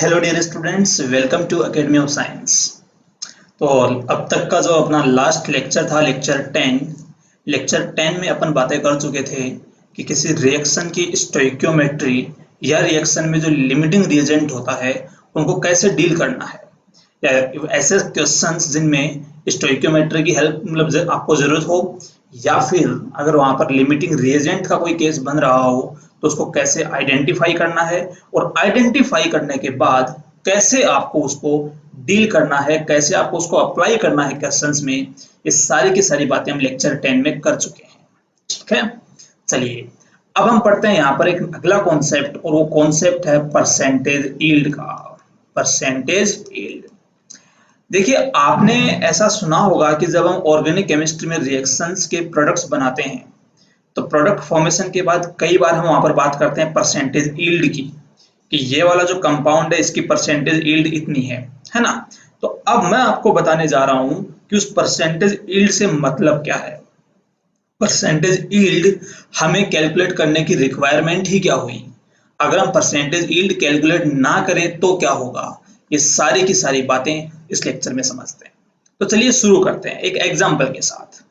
Hello dear students, welcome to academy of science. तो अब तक का जो अपना लास्ट लेक्चर था, लेक्चर 10 में अपन बातें कर चुके थे कि किसी रिएक्शन की स्टोइक्योमेट्री या रिएक्शन में जो लिमिटिंग रिएजेंट होता है उनको कैसे डील करना है, या ऐसे क्वेश्चंस जिनमें स्टोइक्योमेट्री की हेल्प मतलब आपको जरूरत हो, या फिर अगर वहां पर लिमिटिंग रिएजेंट का कोई केस बन रहा हो तो उसको कैसे आइडेंटिफाई करना है, और आइडेंटिफाई करने के बाद कैसे आपको उसको डील करना है, कैसे आपको उसको अप्लाई करना है क्वेश्चंस में। ये सारी की सारी बातें हम लेक्चर 10 में कर चुके हैं। ठीक है, चलिए अब हम पढ़ते हैं यहाँ पर एक अगला कॉन्सेप्ट, और वो कॉन्सेप्ट है परसेंटेज यील्ड का। परसेंटेज यील्ड, देखिए आपने ऐसा सुना होगा कि जब हम ऑर्गेनिक केमिस्ट्री में रिएक्शंस के प्रोडक्ट्स बनाते हैं तो प्रोडक्ट फॉर्मेशन के बाद कई बार हम वहां पर बात करते हैं परसेंटेज यील्ड की, कि ये वाला जो कंपाउंड है इसकी परसेंटेज यील्ड इतनी है ना। तो अब मैं आपको बताने जा रहा हूं कि उस परसेंटेज यील्ड से मतलब क्या है। परसेंटेज यील्ड हमें कैलकुलेट करने की रिक्वायरमेंट ही क्या हुई, अगर हम परसेंटेज यील्ड कैलकुलेट ना करें तो क्या होगा, ये सारी की सारी बातें इस लेक्चर में समझते हैं। तो चलिए शुरू करते हैं एक एग्जांपल के साथ।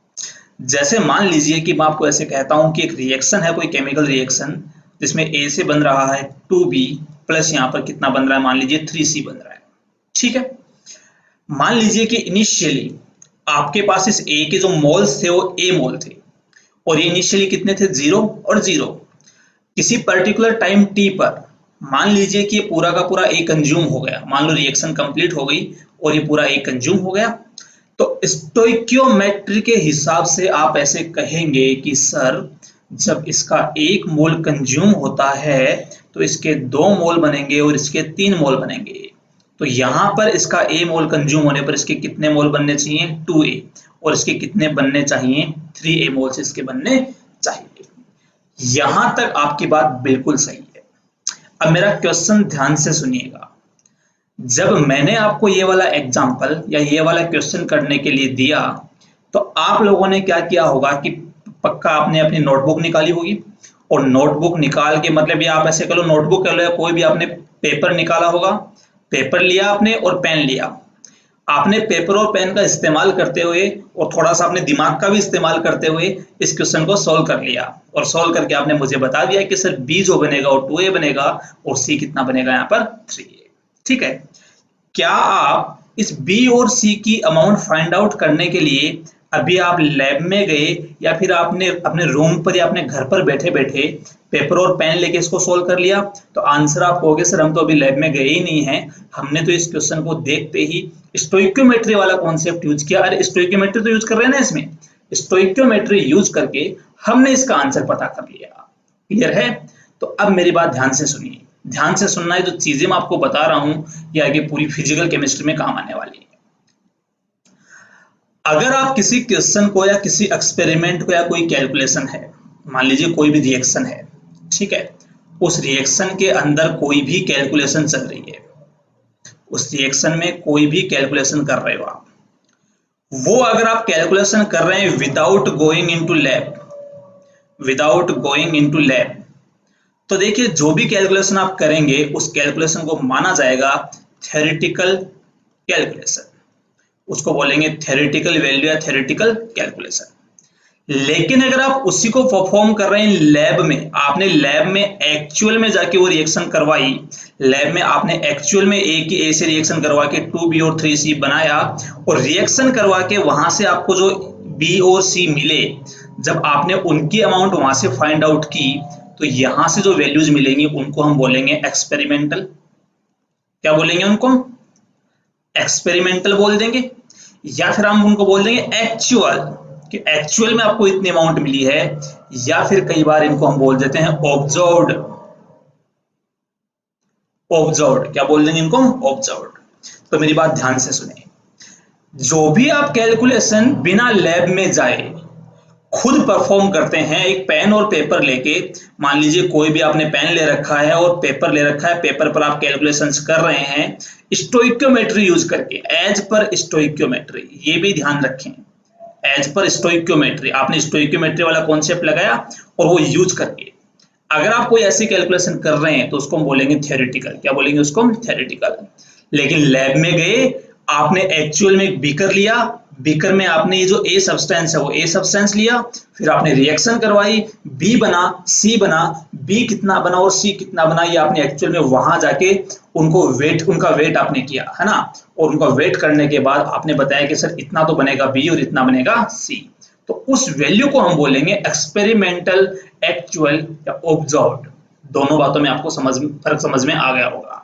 जैसे मान लीजिए कि मैं आपको ऐसे कहता हूं कि एक रिएक्शन है, कोई केमिकल रिएक्शन जिसमें ए से बन रहा है 2B प्लस यहाँ पर कितना बन रहा है, मान लीजिए 3C बन रहा है। ठीक है, मान लीजिए कि इनिशियली आपके पास इस ए के जो मोल्स थे वो ए मोल थे, और ये इनिशियली कितने थे, 0 और 0। किसी पर्टिकुलर टाइम टी पर मान लीजिए कि ये पूरा का पूरा ए कंज्यूम हो गया, मान लो रिएक्शन कंप्लीट हो गई और ये पूरा ए कंज्यूम हो गया, तो स्टोइक्योमेट्री के हिसाब से आप ऐसे कहेंगे कि सर जब इसका 1 मोल कंज्यूम होता है तो इसके 2 मोल बनेंगे और इसके 3 मोल बनेंगे। तो यहां पर इसका ए मोल कंज्यूम होने पर इसके कितने मोल बनने चाहिए, 2A, और इसके कितने बनने चाहिए, 3A मोल्स इसके बनने चाहिए। यहां तक आपकी बात बिल्कुल सही है। अब मेरा क्वेश्चन ध्यान से सुनिएगा। जब मैंने आपको ये वाला एग्जाम्पल या ये वाला क्वेश्चन करने के लिए दिया तो आप लोगों ने क्या किया होगा कि पक्का आपने अपनी नोटबुक निकाली होगी, और नोटबुक निकाल के मतलब ये आप ऐसे करो, नोटबुक कर लो या कोई भी आपने पेपर निकाला होगा, पेपर लिया आपने और पेन लिया। आपने पेपर और पेन का इस्तेमाल करते हुए और थोड़ा सा अपने दिमाग का भी इस्तेमाल करते हुए इस क्वेश्चन को सॉल्व कर लिया, और सॉल्व करके आपने मुझे बता दिया कि सर बी जो बनेगा वो 2A बनेगा और सी कितना बनेगा यहाँ पर 3A। ठीक है, क्या आप इस बी और सी की अमाउंट फाइंड आउट करने के लिए अभी आप लैब में गए, या फिर आपने अपने रूम पर या अपने घर पर बैठे बैठे पेपर और पेन लेके इसको सोल्व कर लिया? तो आंसर आप कहोगे सर हम तो अभी लैब में गए ही नहीं हैं, हमने तो इस क्वेश्चन को देखते ही स्टोइक्योमेट्री वाला कॉन्सेप्ट यूज किया। अरे स्टोइक्योमेट्री तो यूज कर रहे हैं ना, इसमें स्टोइक्योमेट्री यूज करके हमने इसका आंसर पता कर लिया। क्लियर है? तो अब मेरी बात ध्यान से सुनिए, ध्यान से सुनना है, जो चीजें मैं आपको बता रहा हूं ये आगे पूरी फिजिकल केमिस्ट्री में काम आने वाली है। अगर आप किसी क्वेश्चन को या किसी एक्सपेरिमेंट को या कोई कैलकुलेशन है, मान लीजिए कोई भी रिएक्शन है, ठीक है, उस रिएक्शन के अंदर कोई भी कैलकुलेशन चल रही है, उस रिएक्शन में कोई भी कैलकुलेशन कर रहे हो आप, वो अगर आप कैलकुलेशन कर रहे हैं विदाउट गोइंग इनटू लैब, तो देखिए जो भी कैलकुलेशन आप करेंगे उस कैलकुलेशन को माना जाएगा थ्योरेटिकल कैलकुलेशन, उसको बोलेंगे थ्योरेटिकल वैल्यू या थ्योरेटिकल कैलकुलेशन। लेकिन अगर आप उसी को परफॉर्म कर रहे हैं लैब में, आपने लैब में एक्चुअल में जाके वो रिएक्शन करवाई, लैब में आपने एक्चुअल में ए से रिएक्शन करवा के 2B और 3C बनाया, और रिएक्शन करवा के वहां से आपको जो B और C मिले, जब आपने उनकी अमाउंट वहां से फाइंड आउट की तो यहां से जो वैल्यूज मिलेंगी उनको हम बोलेंगे एक्सपेरिमेंटल। क्या बोलेंगे उनको? एक्सपेरिमेंटल बोल देंगे, या फिर हम उनको बोल देंगे एक्चुअल, कि एक्चुअल में आपको इतनी अमाउंट मिली है, या फिर कई बार इनको हम बोल देते हैं ऑब्जर्व्ड। ऑब्जर्व्ड क्या बोल देंगे इनको? ऑब्जर्व्ड। तो मेरी बात ध्यान से सुनिए, जो भी आप कैलकुलेशन बिना लैब में जाए खुद परफॉर्म करते हैं, एक पेन और पेपर लेके, मान लीजिए कोई भी आपने पेन ले रखा है और पेपर ले रखा है, पेपर पर आप कैलकुलेशंस कर रहे हैं स्टोइक्योमेट्री यूज करके, एज पर स्टोइक्योमेट्री, ये भी ध्यान रखें, एज पर स्टोइक्योमेट्री, आपने स्टोइक्योमेट्री वाला कॉन्सेप्ट लगाया और वो यूज करके अगर आप कोई ऐसी कैलकुलेशन कर रहे हैं तो उसको हम बोलेंगे थ्योरेटिकल। क्या बोलेंगे उसको? थ्योरेटिकल। लेकिन लैब में गए, आपने एक्चुअल में एक बीकर लिया, बीकर में आपने ये जो ए सब्सटेंस है वो ए सब्सटेंस लिया, फिर आपने रिएक्शन करवाई, बी बना, सी बना, बी कितना बना और सी कितना बना, ये आपने एक्चुअल में वहां जाके उनको वेट, उनका वेट आपने किया है ना, और उनका वेट करने के बाद आपने बताया कि सर इतना तो बनेगा बी और इतना बनेगा सी। तो उस वैल्यू को हम बोलेंगे एक्सपेरिमेंटल, एक्चुअल या ऑब्जर्व्ड। दोनों बातों में आपको फर्क समझ में आ गया होगा।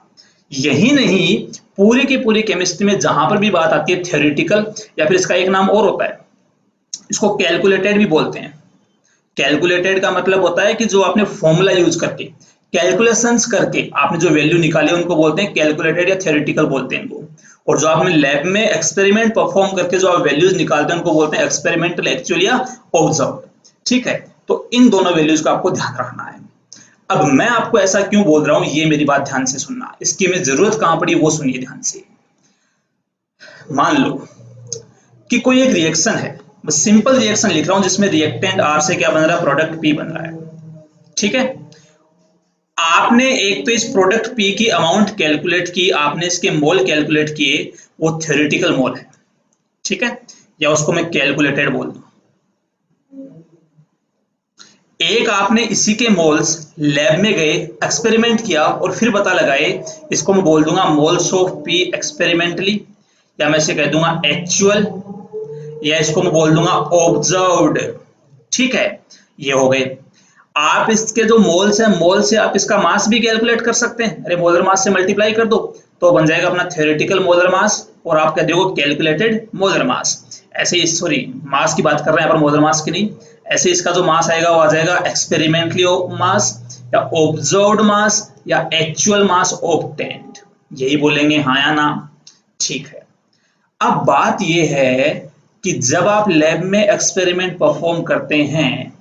यही नहीं, पूरी की पूरी केमिस्ट्री में जहां पर भी बात आती है थ्योरेटिकल, या फिर इसका एक नाम और होता है, इसको कैलकुलेटेड भी बोलते हैं। कैलकुलेटेड का मतलब होता है कि जो आपने फॉर्मूला यूज करके, कैलकुलेशंस करके आपने जो वैल्यू निकाली उनको बोलते हैं कैलकुलेटेड या थ्योरेटिकल बोलते हैं इनको। और जो आपने लैब में एक्सपेरिमेंट परफॉर्म करके जो आप वैल्यूज निकालते हैं उनको बोलते हैं एक्सपेरिमेंटल, एक्चुअल या ऑब्जर्व्ड। ठीक है, तो इन दोनों वैल्यूज का आपको ध्यान रखना है। अब मैं आपको ऐसा क्यों बोल रहा हूं, ये मेरी बात ध्यान से सुनना, इसकी हमें जरूरत कहां पड़ी वो सुनिए ध्यान से। मान लो कि कोई एक रिएक्शन है, बस सिंपल रिएक्शन लिख रहा हूं जिसमें रिएक्टेंट आर से क्या बन रहा है, प्रोडक्ट पी बन रहा है। ठीक है, आपने एक तो इस प्रोडक्ट पी की अमाउंट कैलकुलेट की, आपने इसके मोल कैलकुलेट किए, वो थ्योरेटिकल मोल है। ठीक है, या उसको मैं कैलकुलेटेड बोल दूं। एक आपने इसी के मोल्स लैब में गए, एक्सपेरिमेंट किया और फिर पता लगाए, इसको मैं बोल दूंगा मोल्स ऑफ पी एक्सपेरिमेंटली, या मैं इसे कह दूंगा एक्चुअल, या इसको मैं बोल दूंगा ऑब्जर्व्ड। ठीक है, ये हो गए। आप इसके जो मोल्स हैं, मोल से आप इसका मास भी कैलकुलेट कर सकते हैं, अरे मोलर मास से मल्टीप्लाई कर दो तो बन जाएगा अपना थ्योरेटिकल मोलर मास, और आप कह दोगे कैलकुलेटेड मोलर मास। ऐसे ही, सॉरी मास की बात कर रहे हैं यहाँ पर, मोलर मास की नहीं। ऐसे इसका जो मास आएगा वो आ जाएगा एक्सपेरिमेंटली मास, या ऑब्जर्व्ड मास, या एक्चुअल मास ऑब्टेन्ड। यही बोलेंगे, हाँ या ना? ठीक है। अब बात यह है कि जब आप लैब में एक्सपेरिमेंट परफॉर्म करते हैं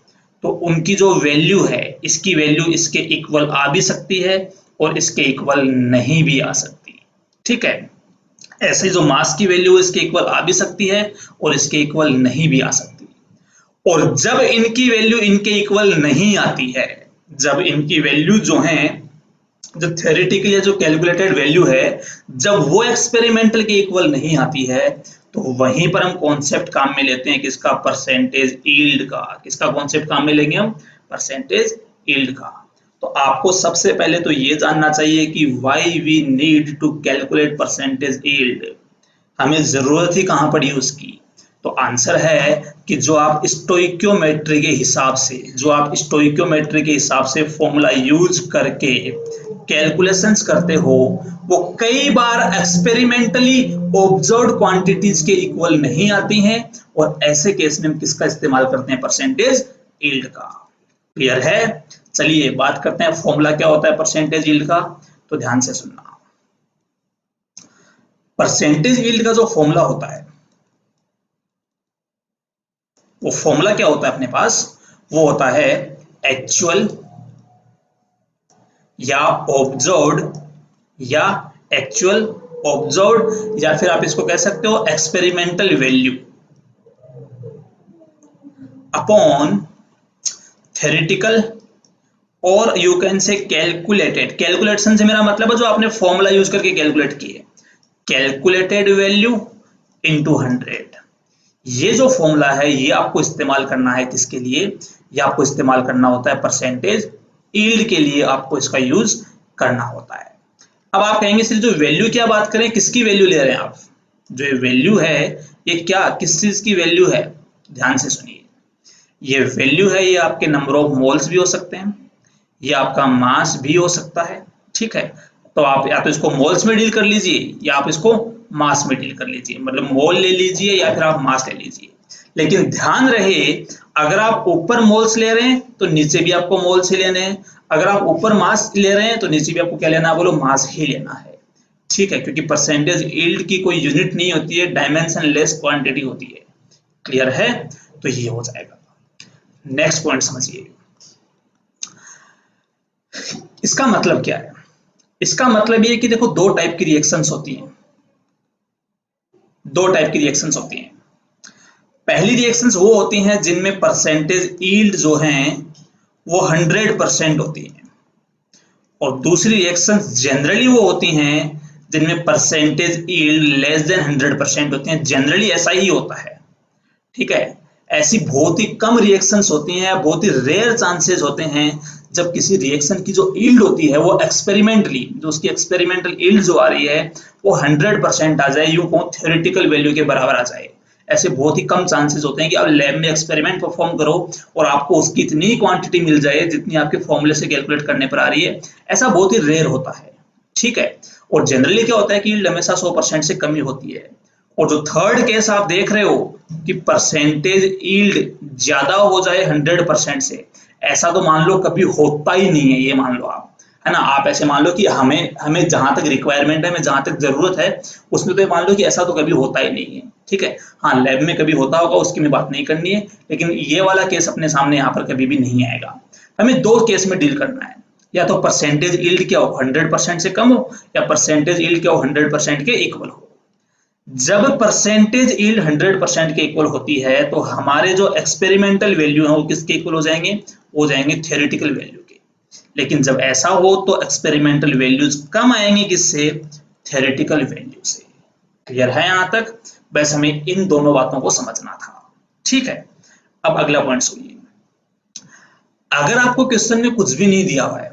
तो उनकी जो वैल्यू है, इसकी वैल्यू इसके इक्वल आ भी सकती है और इसके इक्वल नहीं भी आ सकती। ठीक है, ऐसे जो मास की वैल्यू इसके इक्वल आ भी सकती है और इसके इक्वल नहीं भी आ सकती। और जब इनकी वैल्यू इनके इक्वल नहीं आती है, जब इनकी वैल्यू जो है, जो थ्योरेटिकल या जो कैलकुलेटेड वैल्यू है, जब वो एक्सपेरिमेंटल के इक्वल नहीं आती है, तो वहीं पर हम कॉन्सेप्ट काम में लेते हैं किसका, परसेंटेज यील्ड का। किसका कॉन्सेप्ट काम में लेंगे हम? परसेंटेज यील्ड का। तो आपको सबसे पहले तो ये जानना चाहिए कि why we need to calculate percentage yield, हमें जरूरत ही कहां पड़ी उसकी। तो आंसर है कि जो आप स्टोइक्योमेट्री के हिसाब से, जो आप स्टोइक्योमेट्री के हिसाब से फॉर्मूला यूज करके कैलकुलेशंस करते हो, वो कई बार एक्सपेरिमेंटली ऑब्जर्व्ड क्वांटिटीज के इक्वल नहीं आती हैं, और ऐसे केस में हम किसका इस्तेमाल करते हैं? परसेंटेज यील्ड का। क्लियर है? चलिए बात करते हैं फॉर्मूला क्या होता है परसेंटेज यील्ड का। तो ध्यान से सुनना, परसेंटेज यील्ड का जो फॉर्मूला होता है, वो फॉर्मूला क्या होता है अपने पास? वो होता है एक्चुअल या ऑब्जर्व्ड, या एक्चुअल ऑब्जर्व्ड, या फिर आप इसको कह सकते हो एक्सपेरिमेंटल वैल्यू अपॉन थ्योरेटिकल, और you can say calculated. Calculation से मेरा मतलब है जो आपने फॉर्मूला यूज करके कैलकुलेट किए, कैलकुलेटेड वैल्यू इनटू 100। ये जो फॉर्मूला है ये आपको इस्तेमाल करना है किसके लिए? ये आपको इस्तेमाल करना होता है परसेंटेज यील्ड के लिए, आपको इसका यूज करना होता है। अब आप कहेंगे सिर्फ जो वैल्यू क्या बात करें, किसकी वैल्यू ले रहे हैं आप? जो वैल्यू है ये क्या, किस चीज की वैल्यू है? ध्यान से सुनिए, ये वैल्यू है, ये आपके नंबर ऑफ मोल्स भी हो सकते हैं, ये आपका मास भी हो सकता है। ठीक है, तो आप या तो इसको मोल्स में डील कर लीजिए या आप इसको मास में डील कर लीजिए, मतलब मोल ले लीजिए या फिर आप मास ले लीजिए। लेकिन ध्यान रहे, अगर आप ऊपर मोल्स ले रहे हैं तो नीचे भी आपको मोल्स ही लेने हैं, अगर आप ऊपर मास ले रहे हैं तो नीचे भी आपको क्या लेना है? बोलो, मास ही लेना है। ठीक है, क्योंकि परसेंटेज यील्ड की कोई यूनिट नहीं होती है, डायमेंशन लेस क्वांटिटी होती है। क्लियर है? तो ये हो जाएगा। नेक्स्ट पॉइंट समझिए, इसका मतलब क्या है? इसका मतलब ये कि देखो, दो टाइप की रिएक्शंस होती हैं, दो टाइप की रिएक्शंस होती हैं। पहली रिएक्शंस वो होती हैं जिनमें परसेंटेज यील्ड जो हैं वो 100% होती हैं, और दूसरी रिएक्शंस जनरली वो होती हैं जिनमें परसेंटेज यील्ड लेस देन 100% होती हैं। जनरली ऐसा ही होता है, ठीक है। ऐसी बहुत ही कम रिएक्शंस होती हैं, बहुत ही रेयर चांसेस होते हैं जब किसी रिएक्शन की जो यील्ड होती है वो एक्सपेरिमेंटली, जो उसकी एक्सपेरिमेंटल यील्ड जो आ रही है वो 100% आ जाए, यूं कहूं थ्योरेटिकल वैल्यू के बराबर आ जाए। ऐसे बहुत ही कम चांसेस होते हैं कि आप लैब में एक्सपेरिमेंट परफॉर्म करो और आपको उसकी इतनी क्वांटिटी मिल जाए जितनी आपके फॉर्मूले से कैलकुलेट करने पर आ रही है। ऐसा बहुत ही रेयर होता है, ठीक है। और जनरली क्या होता है कि यील्ड हमेशा 100% से कम ही होती है। और जो थर्ड केस आप देख रहे हो कि परसेंटेज यील्ड ज्यादा हो जाए 100% से, ऐसा तो मान लो कभी होता ही नहीं है, ये मान लो आप, है ना। आप ऐसे मान लो कि हमें हमें जहां तक रिक्वायरमेंट है, हमें जहां तक जरूरत है, उसमें तो ये मान लो कि ऐसा तो कभी होता ही नहीं है, ठीक है। हाँ, लैब में कभी होता होगा, उसकी में बात नहीं करनी है, लेकिन ये वाला केस अपने सामने यहाँ पर कभी भी नहीं आएगा। हमें दो केस में डील करना है, या तो परसेंटेज यील्ड क्या हो 100% से कम हो, या परसेंटेज यील्ड क्या हो 100% के इक्वल हो। जब परसेंटेज यील्ड 100% के इक्वल होती है तो हमारे जो एक्सपेरिमेंटल वैल्यू है वो किसके इक्वल हो जाएंगे, हो जाएंगे थ्योरेटिकल वैल्यू के। लेकिन जब ऐसा हो तो एक्सपेरिमेंटल वैल्यूज कम आएंगे, किससे, थ्योरेटिकल वैल्यू से। क्लियर है यहां तक? बस हमें इन दोनों बातों को समझना था, ठीक है। अब अगला पॉइंट सुनिए। अगर आपको क्वेश्चन में कुछ भी नहीं दिया हुआ है,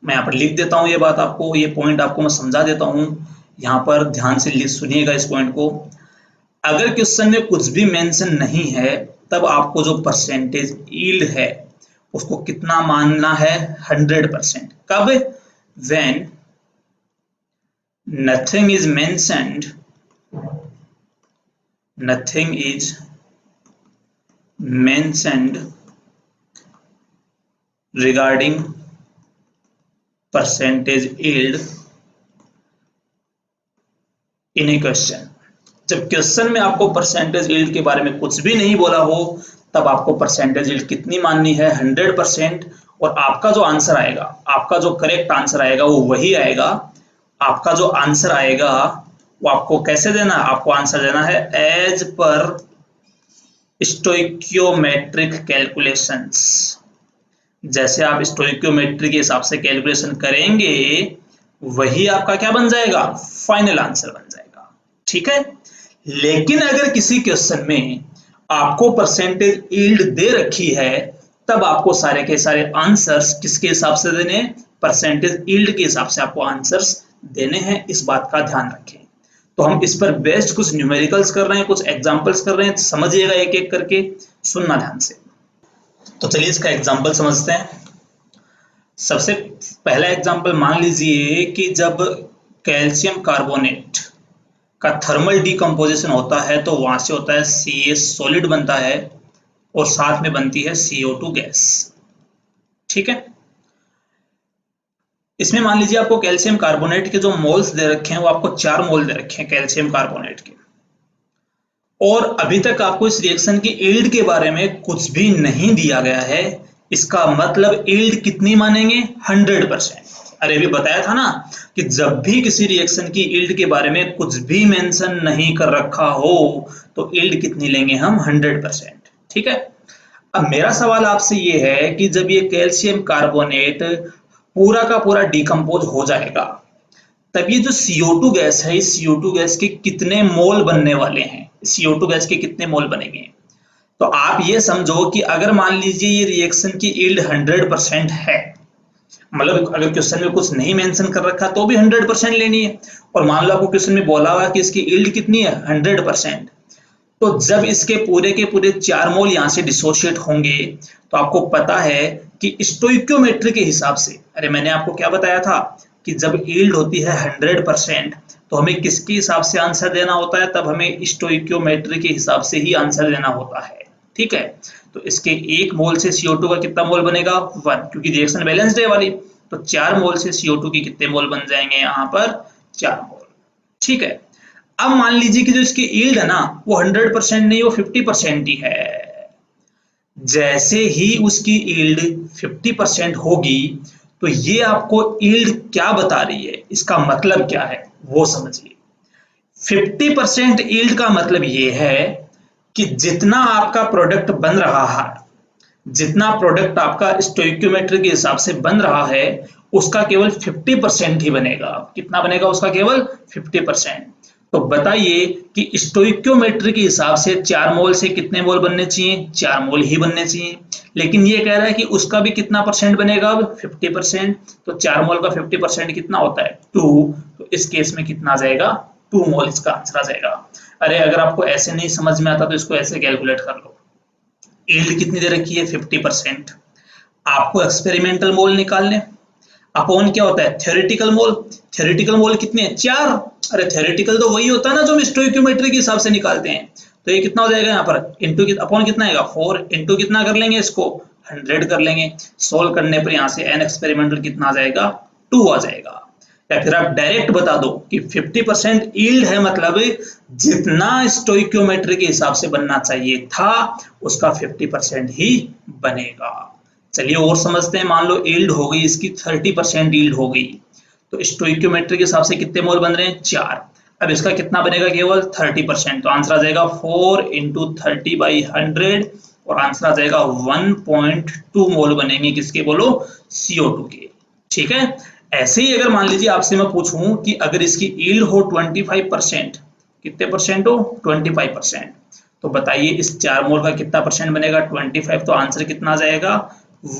मैं यहाँ पर लिख देता हूँ ये बात आपको, ये पॉइंट आपको मैं समझा देता हूँ, यहाँ पर ध्यान से सुनिएगा इस पॉइंट को। अगर क्वेश्चन में कुछ भी मेंशन नहीं है तब आपको जो परसेंटेज यील्ड है उसको कितना मानना है, 100%। कब? When nothing is mentioned, nothing is mentioned regarding percentage yield in A question. जब क्वेश्चन में आपको परसेंटेज यील्ड के बारे में कुछ भी नहीं बोला हो तब आपको परसेंटेज यील्ड कितनी माननी है, 100%। और आपका जो आंसर आएगा, आपका जो करेक्ट आंसर आएगा वो वही आएगा। आपका जो आंसर आएगा वो आपको कैसे देना, आपको आंसर देना है एज पर स्टोइकियोमेट्रिक कैलकुलेशंस। जैसे आप स्टोइकियोमेट्री के हिसाब से कैलकुलेशन करेंगे वही आपका क्या बन जाएगा, फाइनल आंसर बन जाएगा, ठीक है। लेकिन अगर किसी क्वेश्चन में आपको परसेंटेज यील्ड दे रखी है तब आपको सारे के सारे आंसर्स किसके हिसाब से देने, परसेंटेज यील्ड के हिसाब से आपको आंसर्स देने हैं। इस बात का ध्यान रखें। तो हम इस पर बेस्ड कुछ न्यूमेरिकल्स कर रहे हैं, कुछ एग्जांपल्स कर रहे हैं, समझिएगा एक एक करके, सुनना ध्यान से। तो चलिए इसका एग्जांपल समझते हैं। सबसे पहला एग्जांपल मान लीजिए कि जब कैल्शियम कार्बोनेट का थर्मल डिकम्पोजिशन होता है तो वहां से होता है CaS सॉलिड बनता है और साथ में बनती है CO2 गैस, ठीक है। इसमें मान लीजिए आपको कैल्शियम कार्बोनेट के जो मोल्स दे रखे हैं वो आपको 4 मोल दे रखे हैं कैल्शियम कार्बोनेट के, और अभी तक आपको इस रिएक्शन की यील्ड के बारे में कुछ भी नहीं दिया गया है। इसका मतलब यील्ड कितनी मानेंगे, 100%। अरे अभी बताया था ना कि जब भी किसी रिएक्शन की यील्ड के बारे में कुछ भी मेंशन नहीं कर रखा हो तो यील्ड कितनी लेंगे हम, 100%, ठीक है। अब मेरा सवाल आपसे ये है कि जब ये कैल्शियम कार्बोनेट पूरा का पूरा डिकम्पोज हो जाएगा तब ये जो CO2 गैस है, इस CO2 गैस के कितने मोल बनने वाले हैं, CO2 गैस के कितने मोल बनेंगे। तो आप ये समझो कि अगर मान लीजिए ये रिएक्शन की यील्ड 100% है, मतलब अगर क्वेश्चन में कुछ नहीं मेंशन कर रखा तो भी 100% लेनी है, और मान लो आपको क्वेश्चन में बोला हुआ कि इसकी यील्ड कितनी है, 100%। तो जब इसके पूरे के पूरे 4 मोल यहाँ से डिसोशिएट होंगे तो आपको पता है कि स्टोइकियोमेट्री के हिसाब से, अरे मैंने आपको क्या बताया था कि जब यील्ड होती है 100% तो हमें किसके हिसाब से आंसर देना होता है, तब हमें स्टोइकियोमेट्री के हिसाब से ही आंसर देना होता है, ठीक है। तो इसके 1 मोल से CO2 का कितना मोल बनेगा, 1, क्योंकि रिएक्शन बैलेंस्ड है वाली। तो 4 मोल से CO2 के कितने मोल बन जाएंगे यहाँ पर, 4 मोल, ठीक है। अब मान लीजिए कि जो इसकी यील्ड है ना वो 100% नहीं, वो 50% ही है। जैसे ही उसकी यील्ड 50% होगी तो ये आपको यील्ड क्या बता रही है, इसका मतलब क्या है वो समझिए। 50% यील्ड का मतलब ये है कि जितना आपका प्रोडक्ट बन रहा है जितना प्रोडक्ट आपका स्टोइक्योमेट्री के हिसाब से बन रहा है उसका केवल 50% ही बनेगा। कितना बनेगा उसका? केवल 50%। तो बताइए कि स्टोइक्योमेट्री के हिसाब से 4 मोल से कितने मोल बनने चाहिए? 4 मोल ही बनने चाहिए। लेकिन ये कह रहा है कि उसका भी कितना परसेंट बनेगा? अब 50%। तो 4 मोल का 50% कितना होता है? 2। तो इस केस में कितना आ जाएगा? 2 मोल इसका आंसर आ जाएगा। अरे अगर आपको ऐसे नहीं समझ में आता तो इसको ऐसे कैलकुलेट कर लो। यील्ड कितनी दे रखी है? 50%। आपको एक्सपेरिमेंटल मोल निकालने, अपॉन क्या होता है? थ्योरेटिकल मोल। थ्योरेटिकल मोल कितने हैं? 4। अरे थ्योरेटिकल तो वही होता है ना जो हम स्टोइक्योमेट्री के हिसाब से निकालते हैं। तो ये कितना हो जाएगा यहाँ पर? इंटू अपॉन कितना आएगा? 4। इंटू कितना कर लेंगे इसको? 100 कर लेंगे। सोल्व करने पर यहाँ से एन एक्सपेरिमेंटल कितना आ जाएगा? 2 आ जाएगा। या फिर आप डायरेक्ट बता दो कि 50% यील्ड है, मतलब जितना स्टोइक्योमेट्री के हिसाब से बनना चाहिए था उसका 50% ही बनेगा। चलिए और समझते हैं। मान लो यील्ड हो गई इसकी 30% यील्ड हो गई, तो स्टोइक्योमेट्री के हिसाब से कितने मोल बन रहे हैं? 4। अब इसका कितना बनेगा? केवल 30%। तो आंसर आ जाएगा 4 इंटू 30/100 और आंसर आ जाएगा 1.2 मोल बनेंगे। किसके? बोलो, CO2 के। ठीक है। ऐसे ही अगर मान लीजिए आपसे मैं पूछूं कि अगर इसकी यील्ड हो 25%, कितने परसेंट हो? 25%। तो बताइए इस 4 मोल का कितना परसेंट बनेगा? 25। तो आंसर कितना आ जाएगा?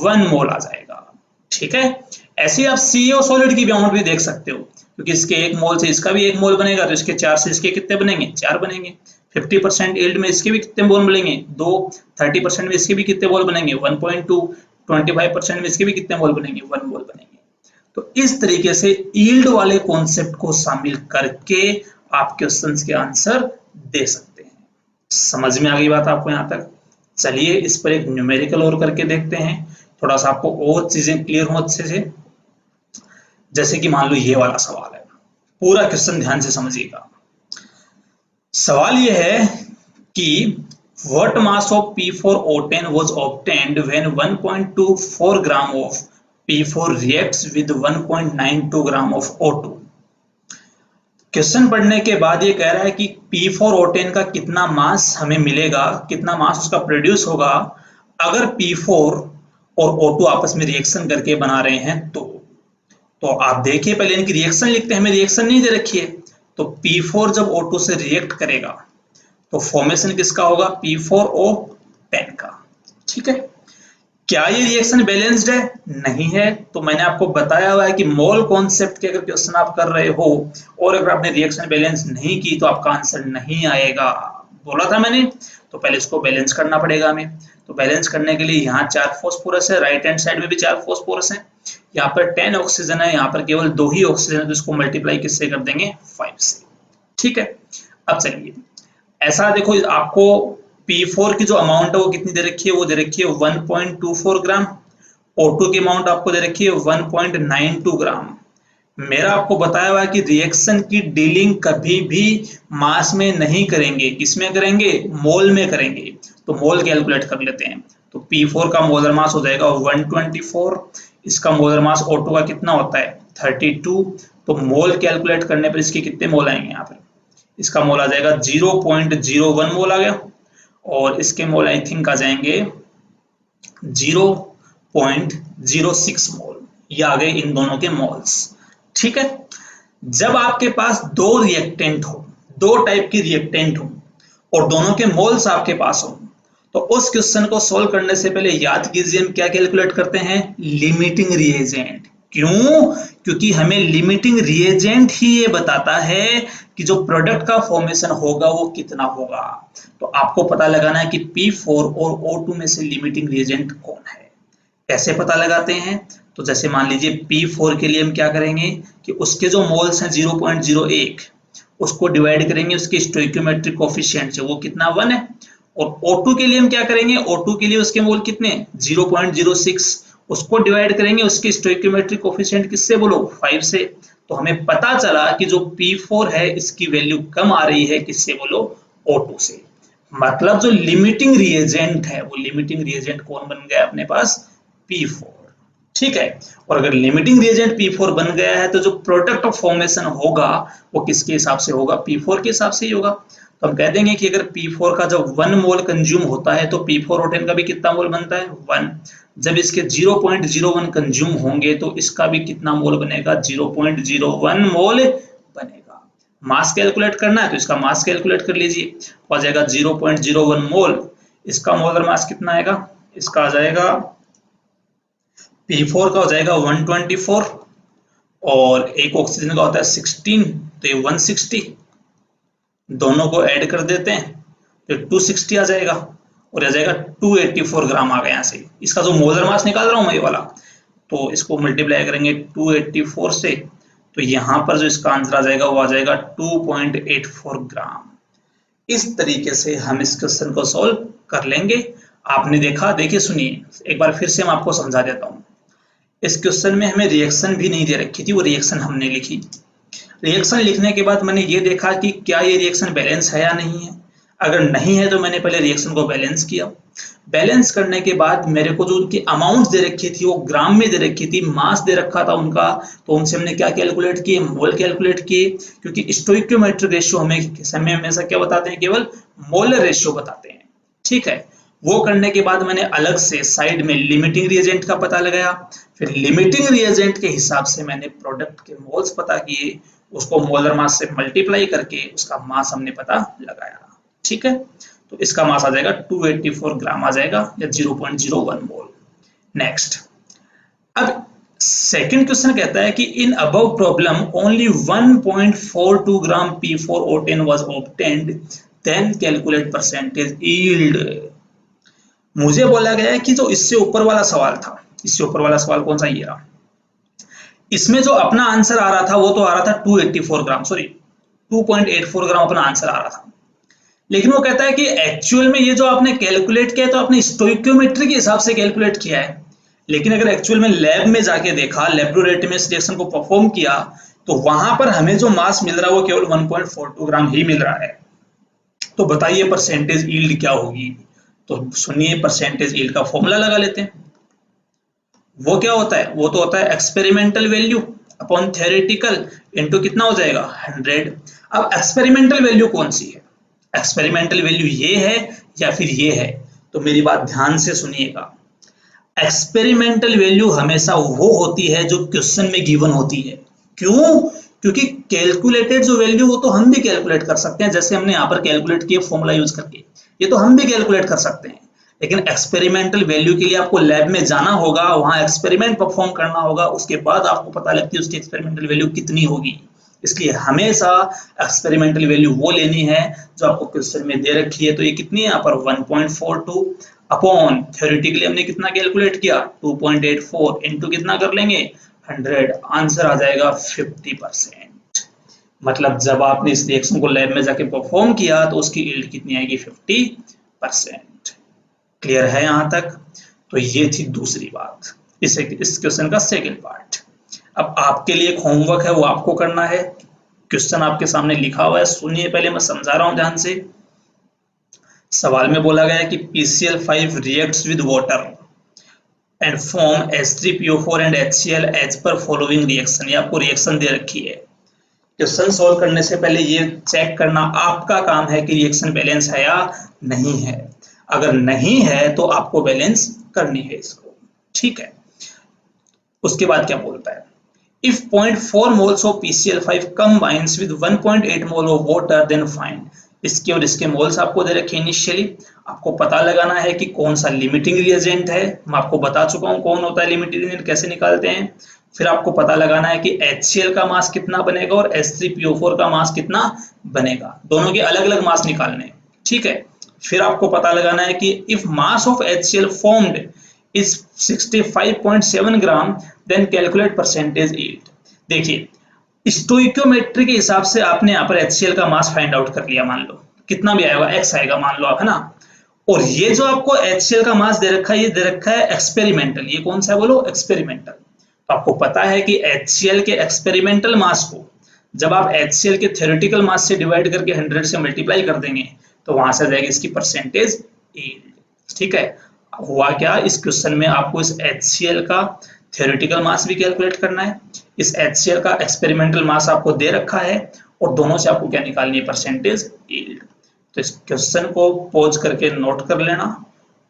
1 मोल आ जाएगा। ठीक है। ऐसे ही आप CO सॉलिड की अमाउंट भी देख सकते हो, क्योंकि इसके 1 मोल से इसका भी 1 मोल बनेगा, तो इसके 4 से इसके कितने बनेंगे? 4 बनेंगे। 50% यील्ड में इसके भी कितने मोल बनेंगे? 2। 30% में इसके भी कितने मोल बनेंगे? 1.2। 25% में इसके भी कितने मोल बनेंगे? 1 मोल बनेंगे। तो इस तरीके से यील्ड वाले कॉन्सेप्ट को शामिल करके आप क्वेश्चंस के आंसर दे सकते हैं। समझ में आ गई बात आपको यहाँ तक? चलिए इस पर एक न्यूमेरिकल और करके देखते हैं, थोड़ा सा आपको और चीजें क्लियर हो अच्छे से। जैसे कि मान लो ये वाला सवाल है, पूरा क्वेश्चन ध्यान से समझिएगा। सवाल ये है कि what mass of P4O10 was obtained when 1.24 gram of P4 reacts with 1.92 gram of O2। Question पढ़ने के बाद ये कह रहा है कि P4O10 का कितना मास हमें मिलेगा, कितना मास उसका प्रोड्यूस होगा अगर P4 और O2 आपस में रिएक्शन करके बना रहे हैं। तो आप देखिए, पहले इनकी रिएक्शन लिखते हैं। हमें रिएक्शन नहीं दे रखी है, तो P4 जब O2 से रिएक्ट करेगा तो फॉर्मेशन किसका होगा? P4O10 का। ठीक है। क्या ये रिएक्शन बैलेंस्ड है? नहीं है। तो मैंने आपको बताया हुआ है कि मोल कॉन्सेप्ट के अगर क्वेश्चन आप कर रहे हो और अगर आपने रिएक्शन बैलेंस नहीं की तो आपका आंसर नहीं आएगा। बोला था मैंने। तो पहले इसको बैलेंस करना पड़ेगा हमें। तो बैलेंस करने के लिए यहाँ 4 फॉस्फोरस है, राइट हैंड साइड में भी 4 फॉस्फोरस है। यहाँ पर 10 ऑक्सीजन है, यहाँ पर केवल 2 ही ऑक्सीजन है, तो इसको मल्टीप्लाई किससे कर देंगे? 5 से। ठीक है। अब चलिए ऐसा देखो, आपको P4 की जो अमाउंट है वो कितनी दे रखी है? वो दे रखी है 1.24 ग्राम। O2 की अमाउंट आपको दे रखी है 1.92 ग्राम। मेरा आपको बताया हुआ है कि रिएक्शन की डीलिंग कभी भी मास में नहीं करेंगे। किसमें करेंगे? मोल में करेंगे। तो मोल कैलकुलेट कर लेते हैं। तो P4 का मोलर मास हो जाएगा 124। इसका मोलर मास O2 का कितना होता है? 32। तो मोल कैलकुलेट करने पर इसके कितने मोल आएंगे? यहाँ पर इसका मोल आ जाएगा 0.01 मोल आ गया, और इसके मोल आई थिंक आ जाएंगे 0.06 मोल। ये आ गए इन दोनों के मोल्स। ठीक है। जब आपके पास दो रिएक्टेंट हो, दो टाइप की रिएक्टेंट हो और दोनों के मोल्स आपके पास हो, तो उस क्वेश्चन को सोल्व करने से पहले याद कीजिए हम क्या कैलकुलेट करते हैं? Limiting reagent. क्यों? क्योंकि हमें लिमिटिंग रिएजेंट ही ये बताता है कि जो प्रोडक्ट का फॉर्मेशन होगा वो कितना होगा। तो आपको पता लगाना है कि P4 और O2 में से लिमिटिंग रिएजेंट कौन है। कैसे पता लगाते हैं? तो जैसे मान लीजिए P4 के लिए हम क्या करेंगे कि उसके जो मोल्स हैं 0.01, उसको डिवाइड करेंगे उसके स्टोइकियोमेट्रिक कोफिशिएंट से, वो कितना? 1 है। और O2 के लिए हम क्या करेंगे? O2 के लिए उसके मोल कितने? 0.06, उसको डिवाइड करेंगे उसके स्टोइकियोमेट्रिक कोफिशिएंट किससे? बोलो, 5 से। तो हमें पता चला कि जो P4 है इसकी वैल्यू कम आ रही है किससे? बोलो, O2 से। मतलब जो लिमिटिंग रिएजेंट है वो लिमिटिंग रिएजेंट कौन बन गया अपने पास? P4। ठीक है। और अगर लिमिटिंग रिएजेंट P4 बन गया है तो जो प्रोडक्ट ऑफ फॉर्मेशन होगा वो किसके हिसाब से होगा? P4 के हिसाब से ही होगा। तो हम कह देंगे कि अगर P4 का जब 1 मोल कंज्यूम होता है तो P4O10 का भी कितना मोल बनता है? 1। जब इसके 0.01 कंज्यूम होंगे तो इसका भी कितना मोल बनेगा? 0.01 मोल बनेगा। मास कैलकुलेट करना है तो इसका मास कैलकुलेट कर लीजिए, हो जाएगा 0.01 मोल। इसका मोलर मास कितना आएगा? इसका आ जाएगा P4 का हो जाएगा 124 और एक ऑक्सीजन का होता है 16, तो ये 160, दोनों को ऐड कर देते हैं तो 260 आ जाएगा और आ जाएगा 284 ग्राम आ गया यहाँ से। इसका जो मोलर मास निकाल रहा हूँ मैं ये वाला, तो इसको मल्टीप्लाई करेंगे 284 से, तो यहाँ पर जो इसका आंसर आ जाएगा वो आ जाएगा 2.84 ग्राम। इस तरीके से हम इस क्वेश्चन को सॉल्व कर लेंगे। आपने देखा, देखिए सुनिए एक बार फिर से मैं आपको समझा देता हूँ। इस क्वेश्चन में हमें रिएक्शन भी नहीं दे रखी थी, वो रिएक्शन हमने लिखी। रिएक्शन लिखने के बाद मैंने ये देखा कि क्या ये रिएक्शन बैलेंस है या नहीं है। अगर नहीं है तो मैंने पहले रिएक्शन को बैलेंस किया। बैलेंस करने के बाद मेरे को जो उनकी अमाउंट दे रखी थी वो ग्राम में दे रखी थी, मास दे रखा था उनका, तो उनसे हमने क्या कैलकुलेट किए? मोल कैलकुलेट किए, क्योंकि स्टोइकियोमेट्रिक रेशियो हमें हमेशा क्या बताते हैं? केवल मोलर रेशियो बताते हैं। ठीक है, वो करने के बाद मैंने अलग से साइड में लिमिटिंग रिएजेंट का पता लगाया, फिर लिमिटिंग रिएजेंट के हिसाब से मैंने प्रोडक्ट के मोल्स पता किए, उसको मोलर मास से मल्टीप्लाई करके उसका मास हमने पता लगाया। ठीक है, तो इसका मास आ जाएगा 284 ग्राम आ जाएगा या 0.01 मोल। नेक्स्ट, अब सेकंड क्वेश्चन कहता है कि in above problem only 1.42 gram P4O10 was obtained, then calculate percentage yield. मुझे बोला गया है कि जो इससे ऊपर वाला सवाल था, इससे ऊपर वाला सवाल कौन सा? ये रहा। इसमें जो अपना आंसर आ रहा था वो तो आ रहा था 284 ग्राम, सॉरी 2.84 ग्राम अपना आंसर आ रहा था। लेकिन वो कहता है कि एक्चुअल में ये जो आपने कैलकुलेट किया है तो आपने स्टोइकियोमेट्री के हिसाब से कैलकुलेट किया है, लेकिन अगर एक्चुअल में लैब में जाके देखा, लेबोरेटरी में इस रिएक्शन को परफॉर्म किया, तो वहां पर हमें जो मास मिल रहा है वो केवल 1.42 ग्राम ही मिल रहा है। तो बताइए परसेंटेज यील्ड क्या होगी? तो सुनिए, परसेंटेज यील्ड का फॉर्मूला लगा लेते हैं। वो क्या होता है? वो तो होता है experimental value upon theoretical into कितना हो जाएगा? 100। अब एक्सपेरिमेंटल वैल्यू कौन सी है? एक्सपेरिमेंटल वैल्यू ये है या फिर ये है? तो मेरी बात ध्यान से सुनिएगा। एक्सपेरिमेंटल वैल्यू हमेशा वो होती है जो क्वेश्चन में गिवन होती है। क्यों? क्योंकि कैलकुलेटेड जो वैल्यू वो तो हम भी कैलकुलेट कर सकते हैं, जैसे हमने यहाँ पर कैलकुलेट किया फॉर्मूला यूज करके, ये तो हम भी कैलकुलेट कर सकते हैं। लेकिन एक्सपेरिमेंटल वैल्यू के लिए आपको लैब में जाना होगा, वहां एक्सपेरिमेंट परफॉर्म करना होगा, उसके बाद आपको पता लगती है उसकी एक्सपेरिमेंटल वैल्यू कितनी होगी। इसलिए हमेशा एक्सपेरिमेंटल वैल्यू वो लेनी है जो आपको क्वेश्चन में दे रखी है। तो ये कितनी है यहाँ पर? 1.42 अपॉन थ्योरेटिकली हमने कितना कैलकुलेट किया? 2.84 इनटू कितना कर लेंगे? 100। आंसर आ जाएगा 50%। मतलब जब आपने इस रिएक्शन को लैब में जाके परफॉर्म किया तो उसकी यील्ड कितनी आएगी? 50%। क्लियर है यहाँ तक? तो ये थी दूसरी बात इस क्वेश्चन का सेकंड पार्ट। अब आपके लिए एक होमवर्क है, वो आपको करना है। क्वेश्चन आपके सामने लिखा हुआ है, सुनिए, पहले मैं समझा रहा हूं ध्यान से। सवाल में बोला गया है कि PCl5 reacts with water and form H3PO4 and HCl as per following reaction. ये आपको रिएक्शन दे रखी है। क्वेश्चन सॉल्व करने से पहले ये चेक करना आपका काम है कि रिएक्शन बैलेंस है या नहीं है। अगर नहीं है तो आपको बैलेंस करनी है इसको। ठीक है, उसके बाद क्या बोलता है? If 0.4 moles of PCl5 combines with 1.8 mole of water, then find। इसके और इसके मोल्स आपको दे रखे इनिशियली। आपको पता लगाना है कि कौन सा लिमिटिंग रिएजेंट है। मैं आपको बता चुका हूं कौन होता है लिमिटिंग रिएजेंट, कैसे निकालते हैं। फिर आपको पता लगाना है कि HCl का मास कितना बनेगा और H3PO4 का मास कितना बनेगा। दोनों के अलग अलग मास निकालने। ठीक है, फिर आपको पता लगाना है कि if mass of HCl formed is 65.7 gram, then calculate percentage yield. देखिए, स्टोइकियोमेट्री के हिसाब से आपने यहाँ पर HCl का मास फाइंड आउट कर लिया, मान लो कितना भी आएगा, x आएगा मान लो आप, है ना। और ये जो आपको HCl का मास दे रखा है, ये दे रखा है एक्सपेरिमेंटल। ये कौन सा है बोलो? एक्सपेरिमेंटल। तो आपको पता है कि HCl के एक्सपेरिमेंटल मास को जब आप HCl के थ्योरेटिकल मास से डिवाइड करके 100 से मल्टीप्लाई कर देंगे तो वहां से जाएगी इसकी परसेंटेज यील्ड। ठीक है, हुआ क्या? इस क्वेश्चन में आपको इस HCl का थ्योरेटिकल मास भी कैलकुलेट करना है, इस HCl का एक्सपेरिमेंटल मास आपको दे रखा है, और दोनों से आपको क्या निकालनी है, परसेंटेज यील्ड। तो इस क्वेश्चन को पॉज करके नोट कर लेना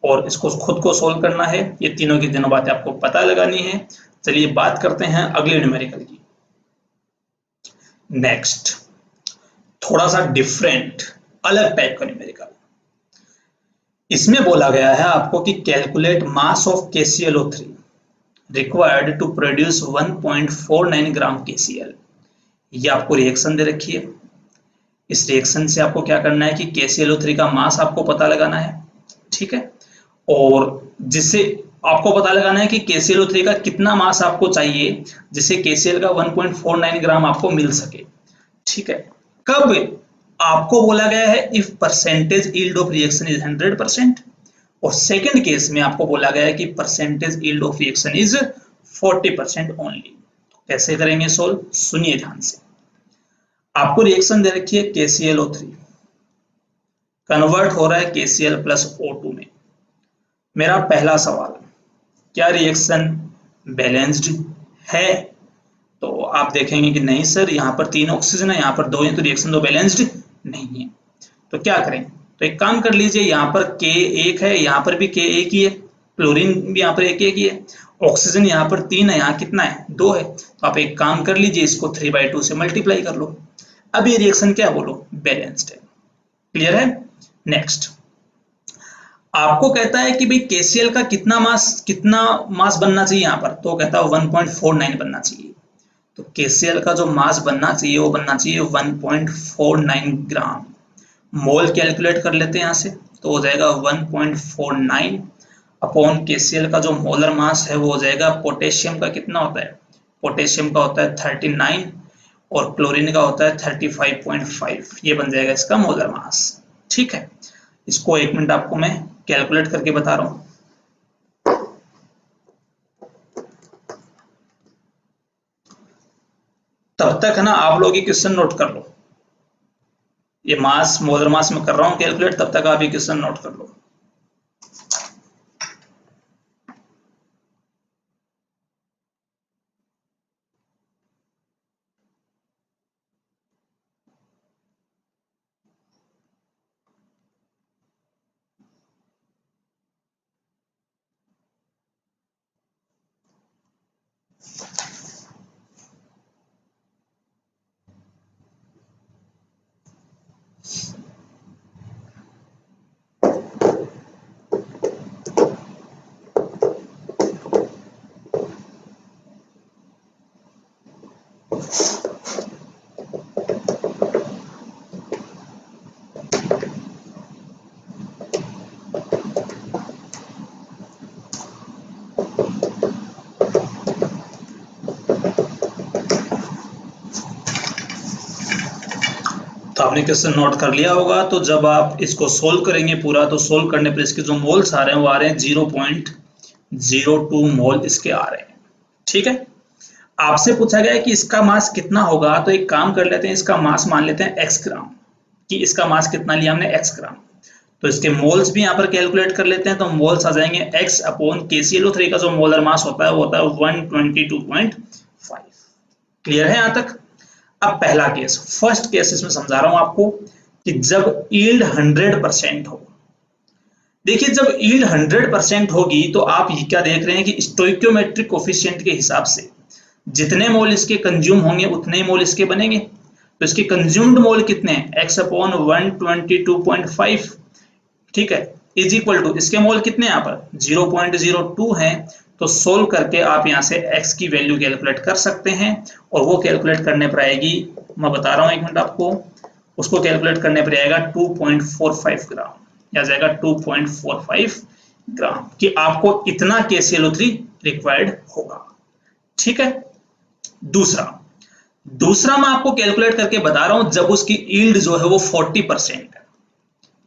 और इसको खुद को सोल्व करना है। ये तीनों की तीनों बातें आपको पता लगानी है। चलिए बात करते हैं अगले न्यूमेरिकल की। नेक्स्ट थोड़ा सा डिफरेंट, अलग टाइप का न्यूमेरिकल। इसमें बोला गया है आपको कि calculate mass of KClO3 required to produce 1.49 gram KCl। ये आपको रिएक्शन दे रखी है। इस रिएक्शन से आपको क्या करना है कि KClO3 का मास आपको पता लगाना है, ठीक है, और जिससे आपको पता लगाना है कि KClO3 का कितना मास आपको चाहिए जिससे KCl का 1.49 ग्राम आपको मिल सके, ठीक है। कब आपको बोला गया है, if percentage yield of reaction is 100%, और सेकंड केस में आपको बोला गया है कि percentage yield of reaction is 40% only. तो कैसे करेंगे सोल्व, सुनिए ध्यान से। आपको रिएक्शन दे रखी है KClO3 कन्वर्ट हो रहा है KCl प्लस O2 में। मेरा पहला सवाल, क्या रिएक्शन बैलेंस्ड है? तो आप देखेंगे कि नहीं सर, यहाँ पर 3 ऑक्सीजन है, यहाँ पर 2 है, तो रिएक्शन तो बैलेंस्ड नहीं है। तो क्या करें, तो एक काम कर लीजिए, यहाँ पर K एक है, यहाँ पर भी K एक ही है, क्लोरीन भी यहाँ पर एक एक ही है, ऑक्सीजन यहाँ पर 3 है, यहाँ कितना है, 2 है। तो आप एक काम कर लीजिए, इसको 3/2 से मल्टीप्लाई कर लो। अब ये रिएक्शन क्या बोलो, बैलेंस्ड है। क्लियर है। नेक्स्ट आपको कहता है कि भाई KCl का कितना मास बनना चाहिए यहाँ पर, तो कहता है 1.49 बनना चाहिए। तो KCl का जो मास बनना चाहिए वो बनना चाहिए 1.49 ग्राम। मोल कैलकुलेट कर लेते हैं यहाँ से, तो हो जाएगा 1.49 अपॉन KCl का जो मोलर मास है वो हो जाएगा, पोटेशियम का कितना होता है, पोटेशियम का होता है 39 और क्लोरीन का होता है 35.5। ये बन जाएगा इसका मोलर मास, ठीक है। इसको 1 मिनट आपको मैं कैलकुलेट करके बता रहा हूं। तब तक है ना आप लोग ये क्वेश्चन नोट कर लो, ये मास मोलर मास में कर रहा हूं कैलकुलेट, तब तक आप ये क्वेश्चन नोट कर लो। तो आपने क्वेश्चन नोट कर लिया होगा। तो जब आप इसको सोल्व करेंगे पूरा, तो सोल्व करने पर इसके जो मोल्स आ रहे हैं वो आ रहे हैं 0.02 मोल इसके आ रहे हैं, ठीक है। आपसे पूछा गया है कि इसका मास कितना होगा, तो एक काम कर लेते हैं, इसका मास मान लेते हैं x ग्राम, कि इसका मास कितना लिया हमने, x ग्राम। तो इसके मोल्स भी यहाँ पर कैलकुलेट कर लेते हैं, तो मोल्स आ जाएंगे x अपॉन KClO3 का जो मोलर मास होता है वो होता है 122.5। क्लियर है यहाँ तक। अब पहला केस, फर्स्ट केस इसमें समझा रहा हूं आपको कि जब यील्ड 100% हो। देखिए जब यील्ड 100% होगी तो आप ये क्या देख रहे हैं कि स्टोइकियोमेट्रिक कोफिशिएंट के हिसाब से जितने मोल इसके कंज्यूम होंगे उतने मोल इसके बनेंगे। तो इसके कंज्यूम्ड मोल कितने हैं, x अपॉन 122.5, ठीक है, इज इक्वल टू इसके मोल कितने यहाँ पर 0.02 हैं। तो सोल्व करके आप यहाँ से x की वैल्यू कैलकुलेट कर सकते हैं, और वो कैलकुलेट करने पर आएगी, मैं बता रहा हूँ 1 मिनट आपको, उसको कैलकुलेट करने पर आएगा 2.45 ग्राम, या जाएगा 2.45 ग्राम कि आपको इतना KClO3 रिक्वायर्ड होगा, ठीक है। दूसरा मैं आपको कैलकुलेट करके बता रहा हूं जब उसकी यील्ड जो है वो 40% है,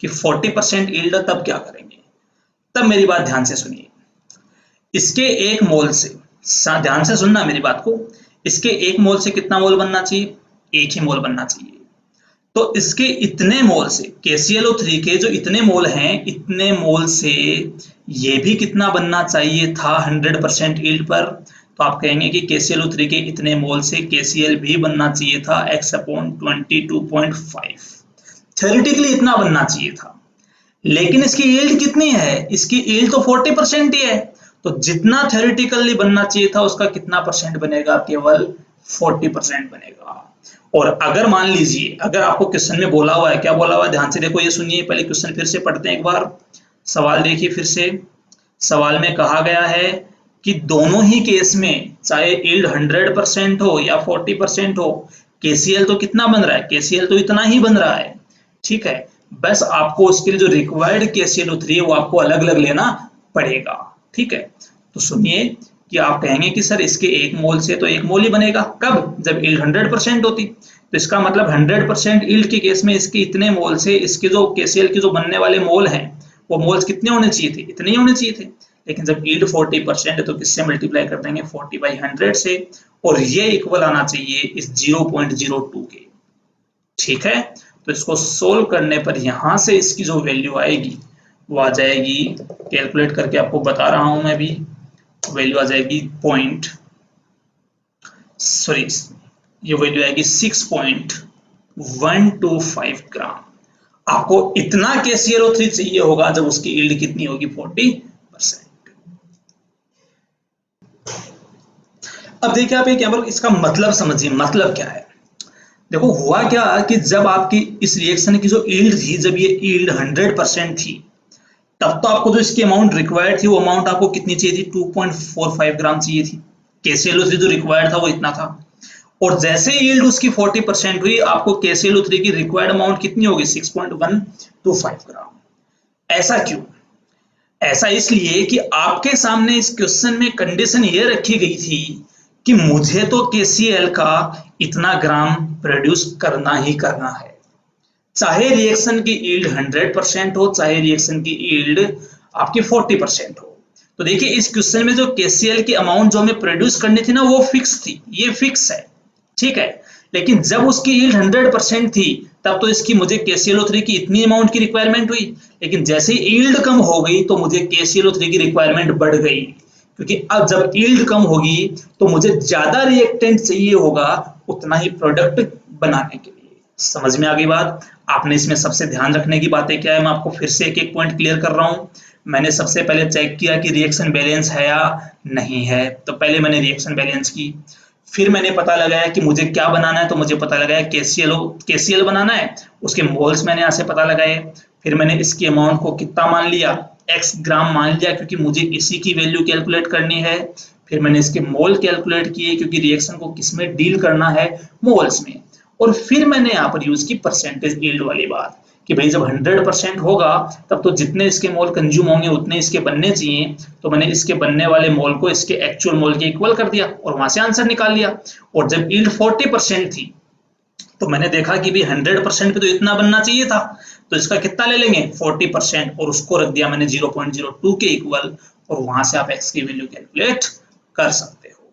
कि 40% यील्ड, तब क्या करेंगे। तब मेरी बात ध्यान से सुनिए, इसके 1 मोल से, ध्यान से सुनना मेरी बात को, इसके 1 मोल से कितना मोल बनना चाहिए, 1 ही मोल बनना चाहिए। तो इसके इतने मोल से, KClO3 के जो इतने मोल हैं, इतने मोल से ये भी कितना बनना चाहिए था 100% यील्ड पर, तो आप कहेंगे कि KClO3 के इतने मोल से KCl भी बनना चाहिए था x/22.5, थ्योरेटिकली इतना बनना चाहिए था। लेकिन इसकी यील्ड कितनी है? इसकी यील्ड तो 40% ही है, तो जितना थ्योरेटिकली बनना चाहिए था उसका कितना परसेंट बनेगा? केवल 40% बनेगा। और अगर मान लीजिए, अगर आपको क्वेश्चन में बोला हुआ है, क्या बोला हुआ है, ध्यान से देखो, ये सुनिए, पहले क्वेश्चन फिर से पढ़ते हैं एक बार, सवाल देखिए फिर से। सवाल में कहा गया है कि दोनों ही केस में, चाहे यील्ड 100% हो या 40% हो, KCl तो कितना बन रहा है? KCl तो इतना ही बन रहा है, ठीक है। बस आपको उसके लिए जो रिक्वायर्ड KClO3 है वो आपको अलग अलग लेना पड़ेगा, ठीक है। तो सुनिए कि आप कहेंगे कि सर इसके 1 मोल से तो 1 मोल ही बनेगा, कब? जब यील्ड 100% होती। तो इसका मतलब 100% यील्ड के केस में इसके इतने मोल से इसके जो KCl के जो बनने वाले मोल हैं वो मोल्स कितने होने चाहिए थे? इतने ही होने चाहिए थे। लेकिन जब यील्ड 40% है तो किससे मल्टीप्लाई कर देंगे? 40/100 से, और ये इक्वल आना चाहिए इस 0.02 के, ठीक है। तो इसको सोल्व करने पर यहां से इसकी जो वैल्यू आएगी वो आ जाएगी, कैलकुलेट करके आपको बता रहा हूं मैं भी, वैल्यू आ जाएगी ये वैल्यू आएगी 6.125 ग्राम। आपको इतना KClO3 चाहिए होगा जब उसकी यील्ड कितनी होगी? 40%। अब देखिए आप एक यहाँ पर इसका मतलब समझिए, मतलब क्या है। देखो हुआ क्या कि जब आपकी इस रिएक्शन की जो यील्ड थी, जब ये यील्ड 100% थी, तब तो आपको जो इसकी अमाउंट रिक्वायर्ड थी वो अमाउंट आपको कितनी चाहिए थी? 2.45 ग्राम चाहिए थी। KClO3 जो रिक्वायर्ड था वो इतना था। और जैसे यील्ड उसकी 40% हुई, आपको KClO3 की रिक्वायर्ड अमाउंट कितनी होगी? 6.125 ग्राम। ऐसा क्यों? ऐसा इसलिए कि आपके सामने इस क्वेश्चन में कंडीशन ये रखी गई थी कि मुझे तो KCl का इतना ग्राम प्रोड्यूस करना ही करना है, चाहे रिएक्शन की यील्ड 100% हो, चाहे रिएक्शन की यील्ड आपकी 40% हो। तो देखिए इस क्वेश्चन में जो KCl की अमाउंट जो हमें प्रोड्यूस करनी थी ना, वो फिक्स थी, ये फिक्स है, ठीक है। लेकिन जब उसकी यील्ड 100% थी, तब तो इसकी मुझे KClO3 की इतनी अमाउंट की रिक्वायरमेंट हुई। लेकिन जैसे ही यील्ड कम हो गई तो मुझे KClO3 की रिक्वायरमेंट बढ़ गई, क्योंकि अब जब यील्ड कम होगी तो मुझे ज्यादा रिएक्टेंट चाहिए होगा उतना ही प्रोडक्ट बनाने के लिए। समझ में आ गई बात? आपने इसमें सबसे ध्यान रखने की बातें क्या है, मैं आपको फिर से एक एक पॉइंट क्लियर कर रहा हूं। मैंने सबसे पहले चेक किया कि रिएक्शन बैलेंस है या नहीं है, तो पहले मैंने रिएक्शन बैलेंस की। फिर मैंने पता लगाया कि मुझे क्या बनाना है, तो मुझे पता लगाया KCl बनाना है, उसके मोल्स मैंने यहाँ से पता लगाए। फिर मैंने इसकी अमाउंट को कितना मान लिया? x ग्राम मान लिया, क्योंकि मुझे इसी की वैल्यू कैलकुलेट करनी है। फिर मैंने इसके मोल कैलकुलेट किए, क्योंकि रिएक्शन को किसमें डील करना है? मोल्स में। और फिर मैंने यहाँ पर यूज की परसेंटेज यील्ड वाली बात, कि भाई जब 100% होगा तब तो जितने इसके मोल कंज्यूम होंगे उतने इसके बनने चाहिए। तो मैंने इसके बनने वाले मोल को इसके एक्चुअल मोल के इक्वल कर दिया और वहां से आंसर निकाल लिया। और जब यील्ड 40% थी तो मैंने देखा कि भी 100% पे तो इतना बनना चाहिए था, तो इसका कितना ले लेंगे? 40%, और उसको रख दिया मैंने 0.02 के इक्वल, और वहां से आप x की वैल्यू कैलकुलेट कर सकते हो।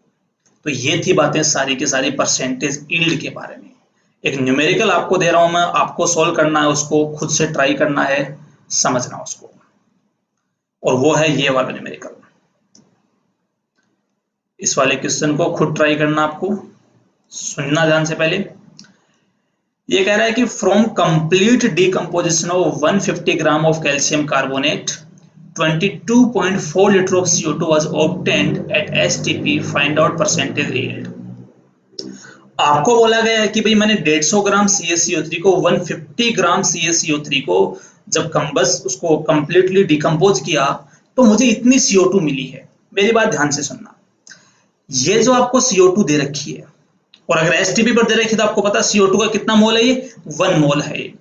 तो ये थी बातें सारी की सारी परसेंटेज यील्ड के बारे में। एक न्यूमेरिकल आपको दे रहा हूं मैं, आपको सोल्व करना है, उसको खुद से ट्राई करना है, समझना उसको, और वो है ये वाला न्यूमेरिकल। इस वाले क्वेश्चन को खुद ट्राई करना, आपको सुनना ध्यान से पहले। ये कह रहा है कि from complete decomposition of 150 gram of calcium carbonate 22.4 litre of CO2 was obtained at STP, find out percentage yield। आपको बोला गया है कि भाई मैंने 150 ग्राम CaCO3 को 150 ग्राम CaCO3 को जब कंबस उसको कंप्लीटली डिकम्पोज किया तो मुझे इतनी CO2 मिली है। मेरी बात ध्यान से सुनना, ये जो आपको CO2 दे रखी है, और अगर STP पर दे रखी है तो आपको पता CO2 का कितना मोल है? ये 1 मोल है।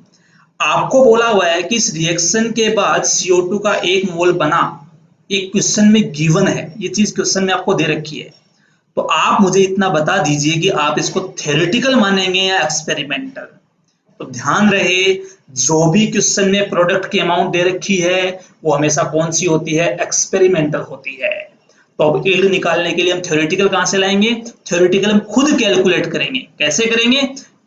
आपको बोला हुआ है कि इस रिएक्शन के बाद CO2 का 1 मोल बना, एक क्वेश्चन में गिवन है, ये चीज क्वेश्चन में आपको दे रखी है। तो आप मुझे इतना बता दीजिए कि आप इसको थ्योरेटिकल मानेंगे या एक्सपेरिमेंटल। तो ध्यान रहे, जो भी क्वेश्चन में प्रोडक्ट की अमाउंट दे रखी है वो हमेशा कौन सी होती है? एक्सपेरिमेंटल होती है। तो अब यील्ड निकालने के लिए हम थ्योरेटिकल कहां से लाएंगे? थ्योरेटिकल हम खुद कैलकुलेट करेंगे। कैसे करेंगे?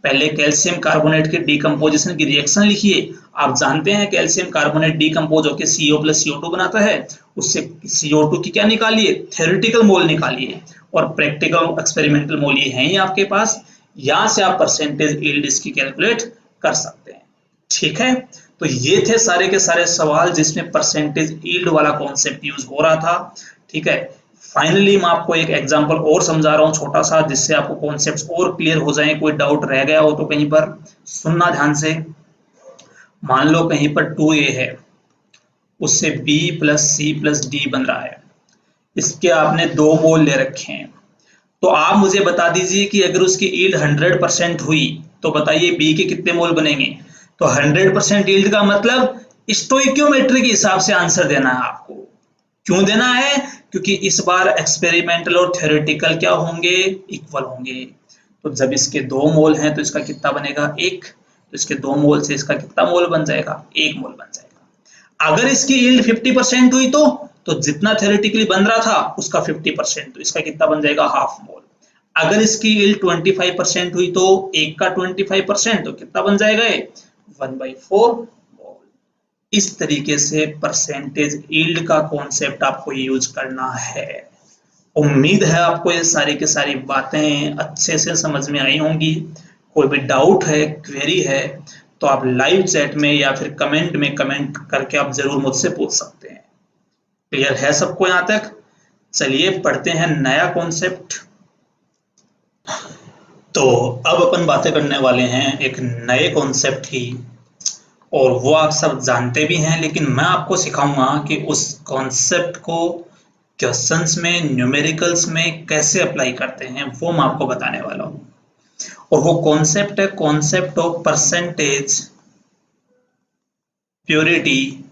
पहले कैल्शियम कार्बोनेट के डिकम्पोजिशन की रिएक्शन लिखिए। आप जानते हैं कैल्शियम कार्बोनेट डिकम्पोज होकर CO+ CO2 बनाता है, उससे CO2 की क्या निकालिए? थ्योरेटिकल मोल निकालिए, और प्रैक्टिकल एक्सपेरिमेंटल मोल ये हैं ही आपके पास। यहां से आप परसेंटेज यील्ड इसकी कैलकुलेट कर सकते हैं। ठीक है, तो ये थे सारे के सारे सवाल जिसमें परसेंटेज यील्ड वाला कॉन्सेप्ट यूज हो रहा था। ठीक है, फाइनली मैं आपको एक एग्जांपल और समझा रहा हूं छोटा सा, जिससे आपको कॉन्सेप्ट्स और क्लियर हो जाएं। कोई डाउट रह गया हो तो कहीं पर सुनना ध्यान से। मान लो कहीं पर 2a है, उससे b plus C plus D बन रहा है, इसके आपने 2 मोल ले रखे हैं। तो आप मुझे बता दीजिए कि अगर उसकी यील्ड 100% हुई तो बताइए बी के कितने मोल बनेंगे। तो 100% यील्ड का मतलब स्टोइकियोमेट्री के हिसाब से आंसर देना है आपको। क्यों देना है? क्योंकि इस बार एक्सपेरिमेंटल और थ्योरेटिकल क्या होंगे, इक्वल होंगे। तो जब इसके 2 मोल हैं तो इसका कितना बनेगा, 1। तो इसके 2 मोल से इसका कितना मोल बन जाएगा, 1 मोल बन जाएगा। अगर इसकी यील्ड 50% हुई तो जितना थ्योरेटिकली बन रहा था उसका 50%, तो इसका कितना बन जाएगा, हाफ मोल। अगर इसकी यील्ड 25% हुई तो 1 का 25%, तो कितना बन जाएगा, 1/4 मोल। इस तरीके से परसेंटेज यील्ड का कॉन्सेप्ट आपको यूज करना है। उम्मीद है आपको ये सारी की सारी बातें अच्छे से समझ में आई होंगी। कोई भी डाउट है, क्वेरी है, तो आप लाइव चैट में या फिर कमेंट में कमेंट करके आप जरूर मुझसे पूछ सकते हैं। क्लियर है सबको यहां तक? चलिए पढ़ते हैं नया कॉन्सेप्ट। तो अब अपन बातें करने वाले हैं एक नए कॉन्सेप्ट की, और वो आप सब जानते भी हैं, लेकिन मैं आपको सिखाऊंगा कि उस कॉन्सेप्ट को क्वेश्चंस में, न्यूमेरिकल्स में कैसे अप्लाई करते हैं, वो मैं आपको बताने वाला हूं। और वो कॉन्सेप्ट है concept of percentage purity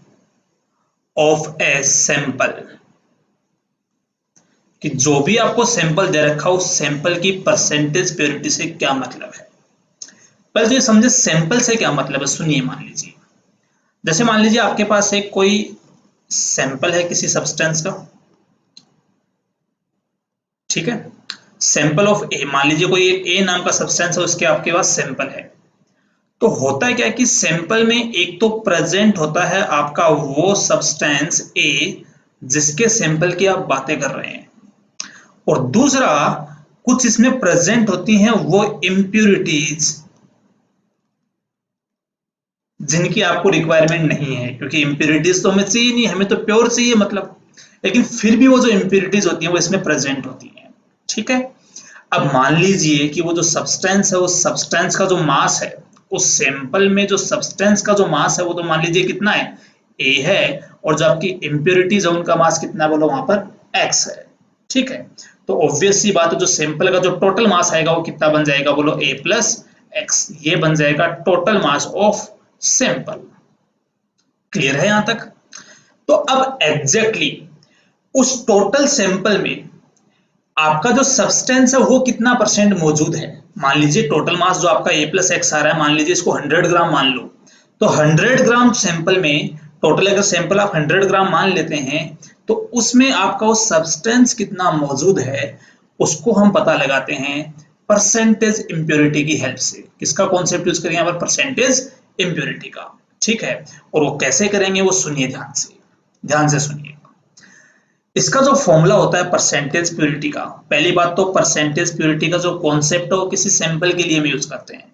of a sample. कि जो भी आपको सैंपल दे रखा हो, उस सैंपल की परसेंटेज प्योरिटी से क्या मतलब है। पहले तो ये समझे सैंपल से क्या मतलब है। सुनिए, मान लीजिए, जैसे मान लीजिए आपके पास एक कोई सैंपल है किसी सब्सटेंस का। ठीक है, सैंपल ऑफ ए, मान लीजिए कोई ए नाम का सब्सटेंस है, उसके आपके पास सैंपल है। तो होता है क्या कि सैंपल में एक तो प्रेजेंट होता है आपका वो सब्सटेंस ए जिसके सैंपल की आप बातें कर रहे हैं, और दूसरा कुछ इसमें प्रेजेंट होती हैं वो इम्प्यूरिटीज जिनकी आपको रिक्वायरमेंट नहीं है, क्योंकि इम्प्यूरिटीज तो हमें चाहिए नहीं, हमें तो प्योर चाहिए मतलब। लेकिन फिर भी वो जो इम्प्यूरिटीज होती हैं वो इसमें प्रेजेंट होती हैं। ठीक है, अब मान लीजिए कि वो जो सब्सटेंस है, उस सब्सटेंस का जो मास है, उस सैंपल में जो सब्सटेंस का जो मास है वो तो मान लीजिए कितना है, ए है, और जो आपकी इम्प्यूरिटीज है उनका मास कितना है, बोलो वहां पर एक्स है। ठीक है, तो ऑब्वियस सी बात है, जो सैंपल का जो टोटल मास आएगा वो कितना बन जाएगा, बोलो ए प्लस एक्स। ये बन जाएगा total mass of sample. Clear है यहां तक? तो अब एग्जैक्टली उस टोटल सैंपल में आपका जो सब्सटेंस है वो कितना परसेंट मौजूद है। मान लीजिए टोटल मास जो आपका ए प्लस एक्स आ रहा है, मान लीजिए इसको 100 ग्राम मान लो। तो 100 ग्राम सैंपल में टोटल, अगर सैंपल आप 100 ग्राम मान लेते हैं, तो उसमें आपका वो सब्सटेंस कितना मौजूद है उसको हम पता लगाते हैं परसेंटेज इंप्योरिटी की हेल्प से। किसका कॉन्सेप्ट यूज करेंगे यहाँ पर, परसेंटेज इंप्योरिटी का। ठीक है, और वो कैसे करेंगे वो सुनिए ध्यान से, ध्यान से सुनिए। इसका जो फॉर्मूला होता है परसेंटेज प्योरिटी का, पहली बात तो परसेंटेज प्योरिटी का जो कॉन्सेप्ट है वो किसी सैंपल के लिए हम यूज करते हैं।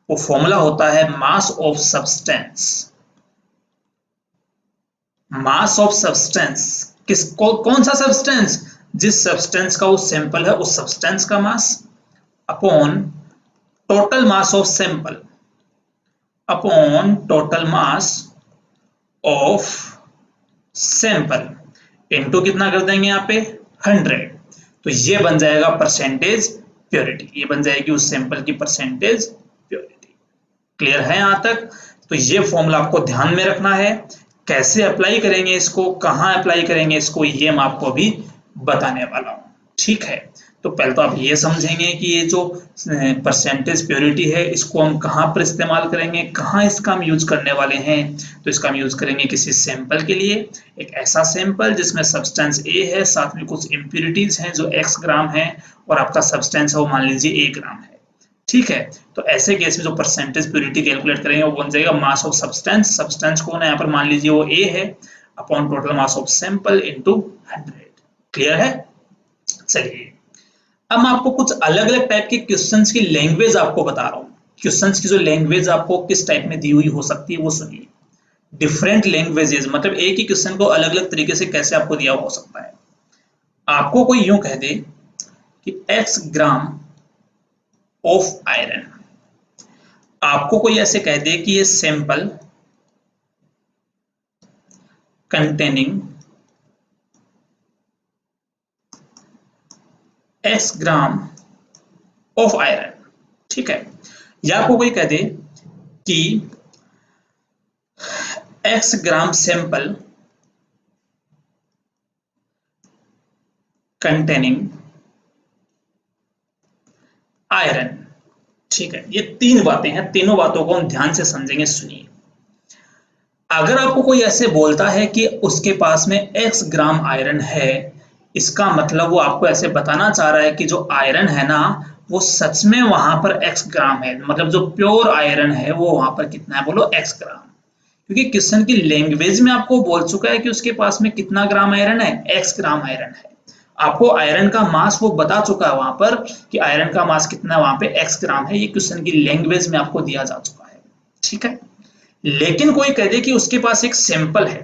वो फॉर्मूला होता है mass of substance. Mass of substance कौन सा सब्सटेंस, जिस सब्सटेंस का वो सैंपल है उस सब्सटेंस का mass upon total mass of sample upon total mass of sample into कितना कर देंगे यहाँ पे 100। तो ये बन जाएगा परसेंटेज प्योरिटी, ये बन जाएगी उस सैंपल की परसेंटेज प्योरिटी। क्लियर है यहां तक? तो ये फॉर्मूला आपको ध्यान में रखना है। कैसे अप्लाई करेंगे इसको, कहां अप्लाई करेंगे इसको, ये मैं आपको अभी बताने वाला हूं। ठीक है, तो पहले तो आप ये समझेंगे कि ये जो परसेंटेज प्योरिटी है इसको हम कहाँ पर इस्तेमाल करेंगे, कहाँ इसका हम यूज करने वाले हैं। तो इसका हम यूज करेंगे किसी सैंपल के लिए, एक ऐसा सैंपल जिसमें सब्सटेंस ए है, साथ में कुछ इम्प्यूरिटीज हैं जो x ग्राम है, और आपका सब्सटेंस है वो मान लीजिए 1 ग्राम है। ठीक है, तो ऐसे केस में जो परसेंटेज प्योरिटी कैलकुलेट करेंगे वो बन जाएगा मास ऑफ सब्सटेंस। सब्सटेंस कौन है यहाँ पर, मान लीजिए वो ए है, upon total mass of sample into 100। Clear है? चलिए अब मैं आपको कुछ अलग अलग टाइप के क्वेश्चंस की लैंग्वेज आपको बता रहा हूँ। क्वेश्चंस की जो लैंग्वेज आपको किस टाइप में दी हुई हो सकती है वो सुनिए। डिफरेंट लैंग्वेजेस मतलब एक ही क्वेश्चन को अलग अलग तरीके से कैसे आपको दिया हुआ हो सकता है। आपको कोई यूं कह दे कि x ग्राम ऑफ आयरन, आपको कोई ऐसे कह दे कि ये sample containing x gram of iron, ठीक है। या आपको कोई कह दे कि x gram sample containing iron, ठीक है। ये तीन बातें हैं, तीनों बातों को हम ध्यान से समझेंगे, सुनिए। अगर आपको कोई ऐसे बोलता है कि उसके पास में x ग्राम आयरन है, इसका मतलब वो आपको ऐसे बताना चाह रहा है कि जो आयरन है ना वो सच में वहां पर x ग्राम है, मतलब जो प्योर आयरन है वो वहां पर कितना है, बोलो x ग्राम। क्योंकि क्वेश्चन की लैंग्वेज में आपको बोल चुका है कि उसके पास में कितना ग्राम आयरन है, x ग्राम आयरन है। आपको आयरन का मास वो बता चुका है वहां पर कि आयरन का मास कितना है, वहां पे x ग्राम है। ये क्वेश्चन की लैंग्वेज में आपको दिया जा चुका है, ठीक है। लेकिन कोई कह दे कि उसके पास एक सैंपल है,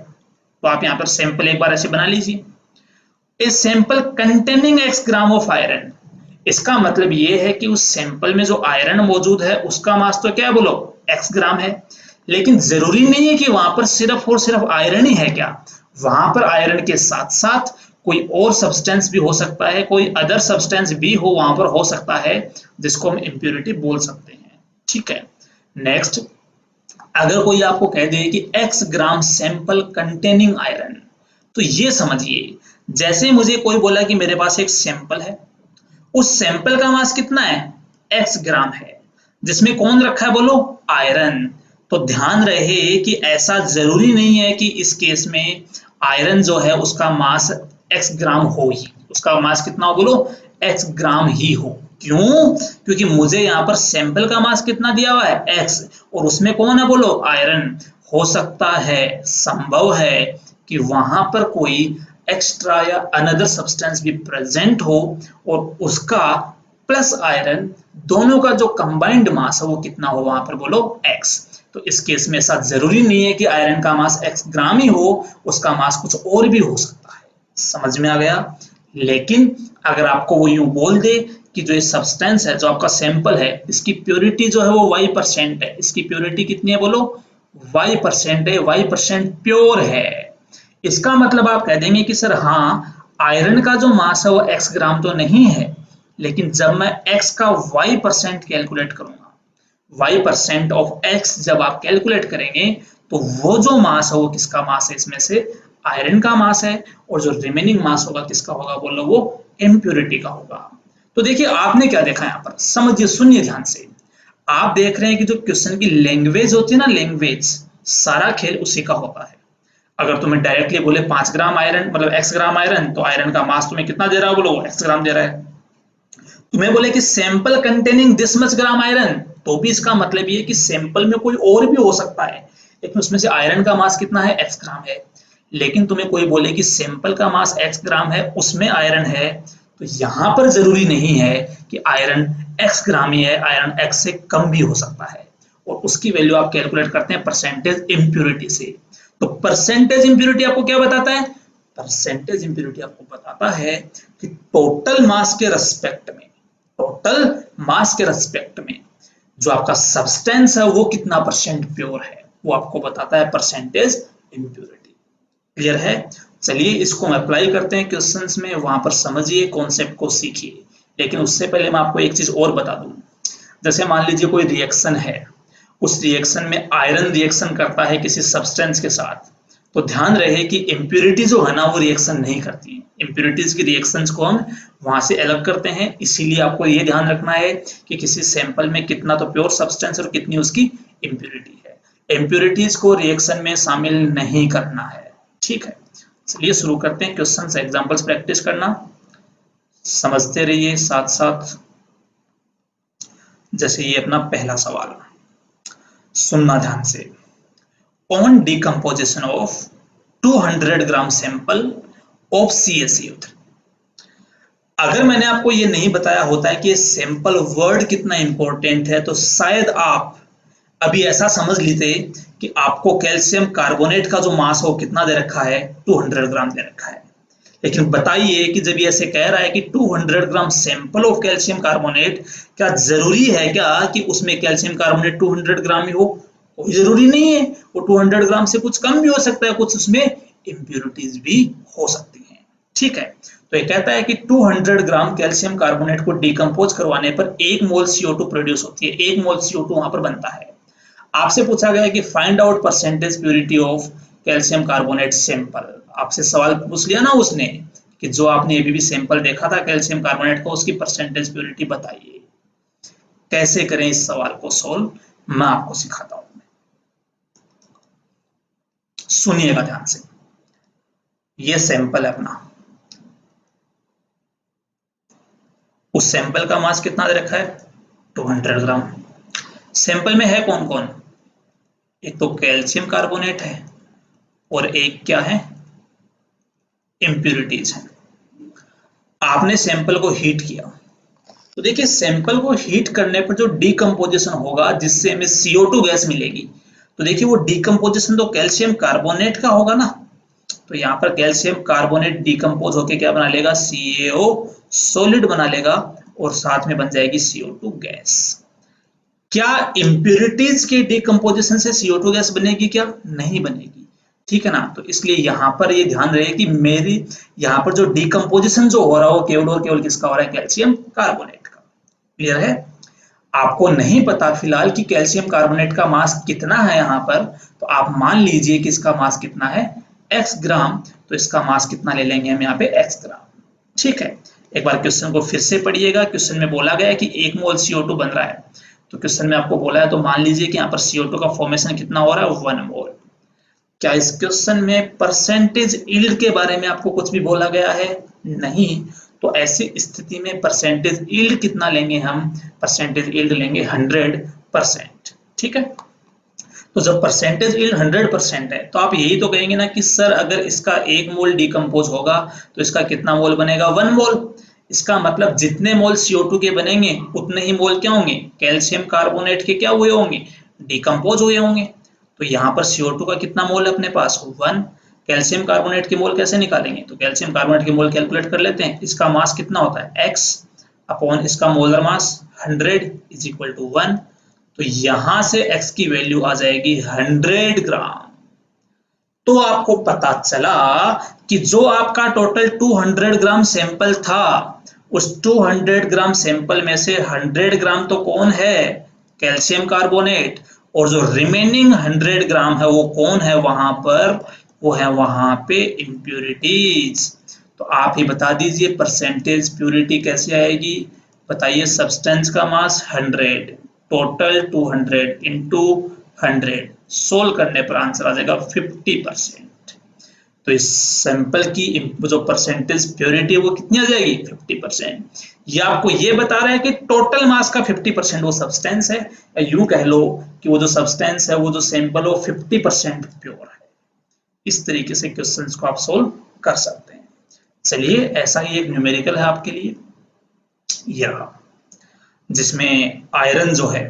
तो आप यहाँ पर सैंपल एक बार ऐसे बना लीजिए, a sample containing x gram of iron. इसका मतलब ये है कि उस सैंपल में जो आयरन मौजूद है उसका मास तो क्या है, बोलो x ग्राम है। लेकिन जरूरी नहीं है कि वहां पर सिर्फ और सिर्फ आयरन ही है, क्या वहां पर आयरन के साथ साथ कोई और सब्सटेंस भी हो सकता है, कोई अदर सब्सटेंस भी हो वहां पर हो सकता है, जिसको हम इम्प्योरिटी बोल सकते हैं, ठीक है। नेक्स्ट, अगर कोई आपको कह दे कि x gram sample containing iron, तो ये समझिए जैसे मुझे कोई बोला कि मेरे पास एक सैंपल है, उस सैंपल का मास कितना है, x ग्राम है, जिसमें कौन रखा है, बोलो आयरन। तो ध्यान रहे कि ऐसा जरूरी नहीं है कि इस केस में आयरन जो है उसका मास x ग्राम हो ही, उसका मास कितना हो, बोलो x ग्राम ही हो। क्यों? क्योंकि मुझे यहाँ पर सैंपल का मास कितना दिया हुआ है, x, और उसमें कौन है, बोलो आयरन। हो सकता है, संभव है कि वहां पर कोई एक्स्ट्रा या अनदर सब्सटेंस भी प्रेजेंट हो और उसका प्लस आयरन दोनों का जो कंबाइंड मास है वो कितना हो वहां पर, बोलो x। तो इस केस में ऐसा जरूरी नहीं है कि आयरन का मास x ग्राम ही हो, उसका मास कुछ और भी हो सकता है। समझ में आ गया? लेकिन अगर आपको वो यूं बोल दे कि जो ये सब्सटेंस है, जो आपका सैंपल है, इसकी प्योरिटी जो है वो y% है, इसकी प्योरिटी कितनी है, बोलो y% है, y% प्योर है। इसका मतलब आप कह देंगे कि सर हाँ, आयरन का जो मास है वो x ग्राम तो नहीं है, लेकिन जब मैं x का y% कैलकुलेट करूंगा, y% ऑफ x जब आप कैलकुलेट करेंगे तो वो जो मास है वो किसका मास है, इसमें से आयरन का मास है, और जो रिमेनिंग मास होगा किसका होगा, बोलो वो इम्प्योरिटी का होगा। तो देखिए आपने क्या देखा यहाँ पर, समझिए सुनिए ध्यान से। आप देख रहे हैं कि जो क्वेश्चन की लैंग्वेज होती है ना, लैंग्वेज, सारा खेल उसी का होता है। अगर तुम्हें डायरेक्टली बोले 5 ग्राम आयरन मतलब x ग्राम आयरन, तो आयरन का मास तुम्हें कितना दे रहा है, बोलो x ग्राम दे रहा है। तुम्हें बोले कि sample containing this much gram iron, तो भी इसका मतलब ये कि सैंपल में कोई और भी हो सकता है, लेकिन उसमें से आयरन का मास कितना है, x ग्राम है। लेकिन तुम्हें कोई बोले कि सैंपल का मास x ग्राम है, उसमें आयरन है, तो यहां पर जरूरी नहीं है कि आयरन x ग्राम ही है, आयरन x से कम भी हो सकता है। और उसकी वैल्यू आप कैलकुलेट करते हैं परसेंटेज इम्प्योरिटी से। तो परसेंटेज इम्प्योरिटी आपको क्या बताता है, परसेंटेज इम्प्योरिटी आपको बताता है कि टोटल मास के रेस्पेक्ट में, टोटल मास के रेस्पेक्ट में जो आपका सब्सटेंस है वो कितना परसेंट प्योर है, वो आपको बताता है परसेंटेज इम्प्योरिटी। क्लियर है? चलिए इसको हम अप्लाई करते हैं क्वेश्चंस में, वहां पर समझिए, कॉन्सेप्ट को सीखिए। लेकिन उससे पहले मैं आपको एक चीज और बता दूं। जैसे मान लीजिए कोई रिएक्शन है, उस रिएक्शन में आयरन रिएक्शन करता है किसी सब्सटेंस के साथ, तो ध्यान रहे कि इम्प्योरिटी जो है ना वो रिएक्शन नहीं करती है। इम्प्योरिटीज की रिएक्शंस को हम वहां से अलग करते हैं। इसीलिए आपको ये ध्यान रखना है कि किसी सैंपल में कितना तो प्योर सब्सटेंस और कितनी उसकी इम्प्योरिटी है। इम्प्योरिटीज को रिएक्शन में शामिल नहीं करना है, ठीक है। चलिए शुरू करते हैं क्वेश्चन, एग्जांपल्स प्रैक्टिस करना, समझते रहिए साथ साथ। जैसे ये अपना पहला सवाल, सुनना ध्यान से। On decomposition of 200 gram sample of CaCO3, अगर मैंने आपको ये नहीं बताया होता है कि सैंपल वर्ड कितना इंपॉर्टेंट है, तो शायद आप अभी ऐसा समझ लेते कि आपको कैल्शियम कार्बोनेट का जो मास है वो कितना दे रखा है, 200 ग्राम दे रखा है। लेकिन बताइए कि जब ये ऐसे कह रहा है कि 200 gram sample of calcium carbonate, क्या जरूरी है क्या कि उसमें कैल्शियम कार्बोनेट 200 ग्राम ही हो? कोई जरूरी नहीं है। वो 200 ग्राम से कुछ कम भी हो सकता है, कुछ उसमें इम्प्योरिटीज भी हो सकती हैं। ठीक है, तो ये कहता है कि 200 ग्राम कैल्शियम कार्बोनेट को डिकम्पोज करवाने पर 1 मोल CO2 प्रोड्यूस होती है, 1 मोल CO2 वहां पर बनता है। आपसे पूछा गया है कि find out percentage purity of calcium carbonate sample. आपसे सवाल पूछ लिया ना उसने कि जो आपने अभी भी सैंपल देखा था कैल्शियम कार्बोनेट का, उसकी परसेंटेज प्योरिटी बताइए। कैसे करें इस सवाल को सोल्व, मैं आपको सिखाता हूं। सुनिएगा ध्यान से। ये सैंपल है अपना, उस सैंपल का मास कितना दे रखा है, 200 ग्राम। सैंपल में है कौन कौन? एक तो कैल्शियम कार्बोनेट है और एक क्या है, इम्प्यूरिटीज है। आपने सैंपल को हीट किया, तो देखिए सैंपल को हीट करने पर जो डीकम्पोजिशन होगा जिससे हमें CO2 गैस मिलेगी, तो देखिए वो डीकम्पोजिशन तो कैल्शियम कार्बोनेट का होगा ना। तो यहाँ पर कैल्शियम कार्बोनेट डीकम्पोज होके क्या बना लेगा, CaO सॉलिड बना लेगा और साथ में बन जाएगी CO2 गैस। क्या इंप्योरिटीज के डिकम्पोजिशन से CO2 गैस बनेगी? क्या नहीं बनेगी। ठीक है ना, तो इसलिए यहां पर ये ध्यान रहे कि मेरी यहां पर जो डिकम्पोजिशन जो हो रहा हो केवल और केवल किसका हो रहा है, कैल्शियम कार्बोनेट का। क्लियर है? आपको नहीं पता फिलहाल कि कैल्शियम कार्बोनेट का मास कितना है यहाँ पर, तो आप मान लीजिए कि इसका मास कितना है, x ग्राम। तो इसका मास कितना ले लेंगे हम यहाँ पे, x ग्राम। ठीक है, एक बार क्वेश्चन को फिर से पढ़िएगा। क्वेश्चन में बोला गया है कि 1 मोल CO2 बन रहा है, तो क्वेश्चन में आपको बोला है तो मान लीजिए कि यहाँ पर CO2 का फॉर्मेशन कितना हो रहा है, 1 मोल। क्या इस क्वेश्चन में परसेंटेज यील्ड के बारे में आपको कुछ भी बोला गया है? नहीं। तो ऐसी स्थिति में परसेंटेज यील्ड कितना लेंगे हम, परसेंटेज यील्ड लेंगे 100%। ठीक है, तो जब परसेंटेज यील्ड 100% है तो आप यही तो कहेंगे ना कि सर अगर इसका 1 मोल डिकम्पोज होगा तो इसका कितना मोल बनेगा, 1 मोल। इसका मतलब जितने मोल CO2 के बनेंगे उतने ही मोल क्या होंगे, कैल्शियम कार्बोनेट के क्या हुए होंगे, डिकम्पोज हुए होंगे। तो यहाँ पर CO2 का कितना मोल है अपने पास, 1। कैल्शियम कार्बोनेट के मोल कैसे निकालेंगे, तो कैल्शियम कार्बोनेट के मोल कैलकुलेट कर लेते हैं। इसका मास कितना होता है, x अपॉन इसका molar mass 100 is equal to 1। तो यहां से x की वैल्यू आ जाएगी 100 ग्राम। तो आपको पता चला कि जो आपका टोटल 200 ग्राम सैंपल था, उस 200 ग्राम सैंपल में से 100 ग्राम तो कौन है, कैल्शियम कार्बोनेट, और जो रिमेनिंग 100 ग्राम है वो कौन है वहां पर, वो है वहां पे इम्प्योरिटीज। तो आप ही बता दीजिए परसेंटेज प्योरिटी कैसे आएगी, बताइए। सब्सटेंस का मास 100, टोटल 200 इंटू 100, सोल्व करने पर आंसर आ जाएगा 50%। तो इस सैंपल की जो परसेंटेज प्योरिटी है वो कितनी आ जाएगी, 50%। ये आपको ये बता रहा है कि टोटल मास का 50% वो सब्सटेंस है, या यूं कह लो कि वो जो सब्सटेंस है, वो जो सैंपल हो 50% प्योर है। इस तरीके से क्वेश्चंस को आप सोल्व कर सकते हैं। चलिए, ऐसा ही एक न्यूमेरिकल है आपके लिए, यह जिसमें आयरन जो है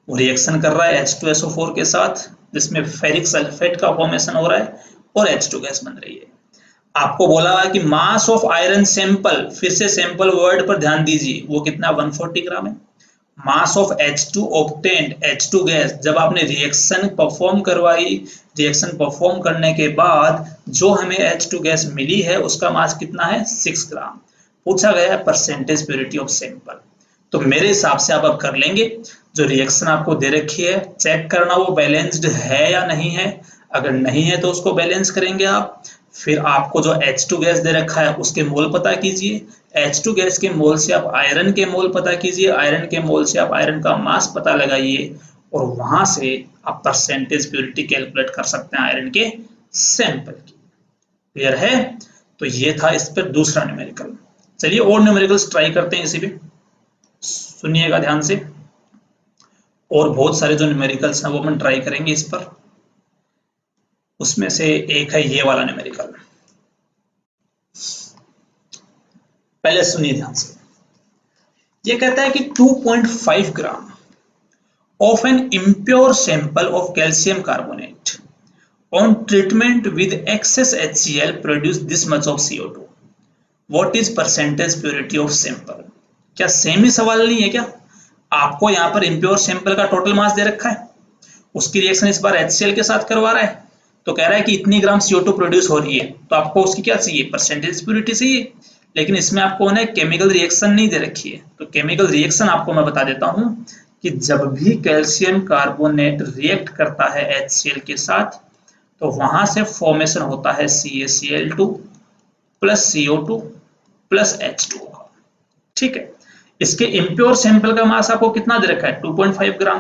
वो रिएक्शन कर रहा है H2SO4 के साथ, जिसमें फेरिक सल्फेट का फॉर्मेशन हो रहा है और H2 गैस बन रही है। आपको बोला है कि मास ऑफ आयरन सैंपल, फिर से सैंपल वर्ड पर ध्यान दीजिए, वो कितना 140 ग्राम है। Mass of H2 obtained, H2 gas जब आपने रिएक्शन परफॉर्म करवाई, रिएक्शन परफॉर्म करने के बाद जो हमें H2 गैस मिली है उसका मास कितना है, 6 ग्राम। पूछा गया है परसेंटेज प्योरिटी ऑफ सैंपल। तो मेरे हिसाब से आप अब कर लेंगे, जो रिएक्शन आपको दे रखी है चेक करना वो बैलेंस्ड है या नहीं है। अगर नहीं है तो उसको बैलेंस करेंगे आप। फिर आपको जो H2 गैस दे रखा है उसके मोल पता कीजिए, H2 गैस के मोल से आप आयरन के मोल पता कीजिए, आयरन के मोल से आप आयरन का मास पता लगाइए, और वहां से आप परसेंटेज प्योरिटी कैलकुलेट कर सकते हैं आयरन के सैंपल की। क्लियर है? तो ये था इस पर दूसरा न्यूमेरिकल। चलिए और न्यूमेरिकल्स ट्राई करते हैं इसी पे, सुनिएगा ध्यान से। और बहुत सारे जो न्यूमेरिकल्स हैं वो हम ट्राई करेंगे इस पर। उसमें से एक है ये वाला न्यूमेरिकल। पहले सुनिए ध्यान से। ये कहता है कि 2.5 ग्राम of an impure sample of calcium carbonate on treatment with excess HCl produce this much of CO2. What is percentage purity of sample? क्या सेम ही सवाल नहीं है क्या? आपको यहाँ पर इम्प्योर सैंपल का टोटल मास दे रखा है, उसकी रिएक्शन इस बार HCl के साथ करवा रहा है, तो कह रहा है कि इतनी ग्राम CO2 प्रोड्यूस हो रही है, तो आपको उसकी क्या चाहिए? परसेंटेज प्योरिटी चाहिए। लेकिन इसमें आपको ना केमिकल रिएक्शन नहीं दे रखी है, तो केमिकल रिएक्शन आपको मैं बता देता हूं कि जब भी कैल्शियम कार्बोनेट रिएक्ट करता है HCl के साथ, तो वहां से फॉर्मेशन होता है CaCl2 plus CO2 plus H2O। ठीक है, इसके इम्प्योर सैंपल का मास आपको कितना दे रखा है? 2.5 ग्राम।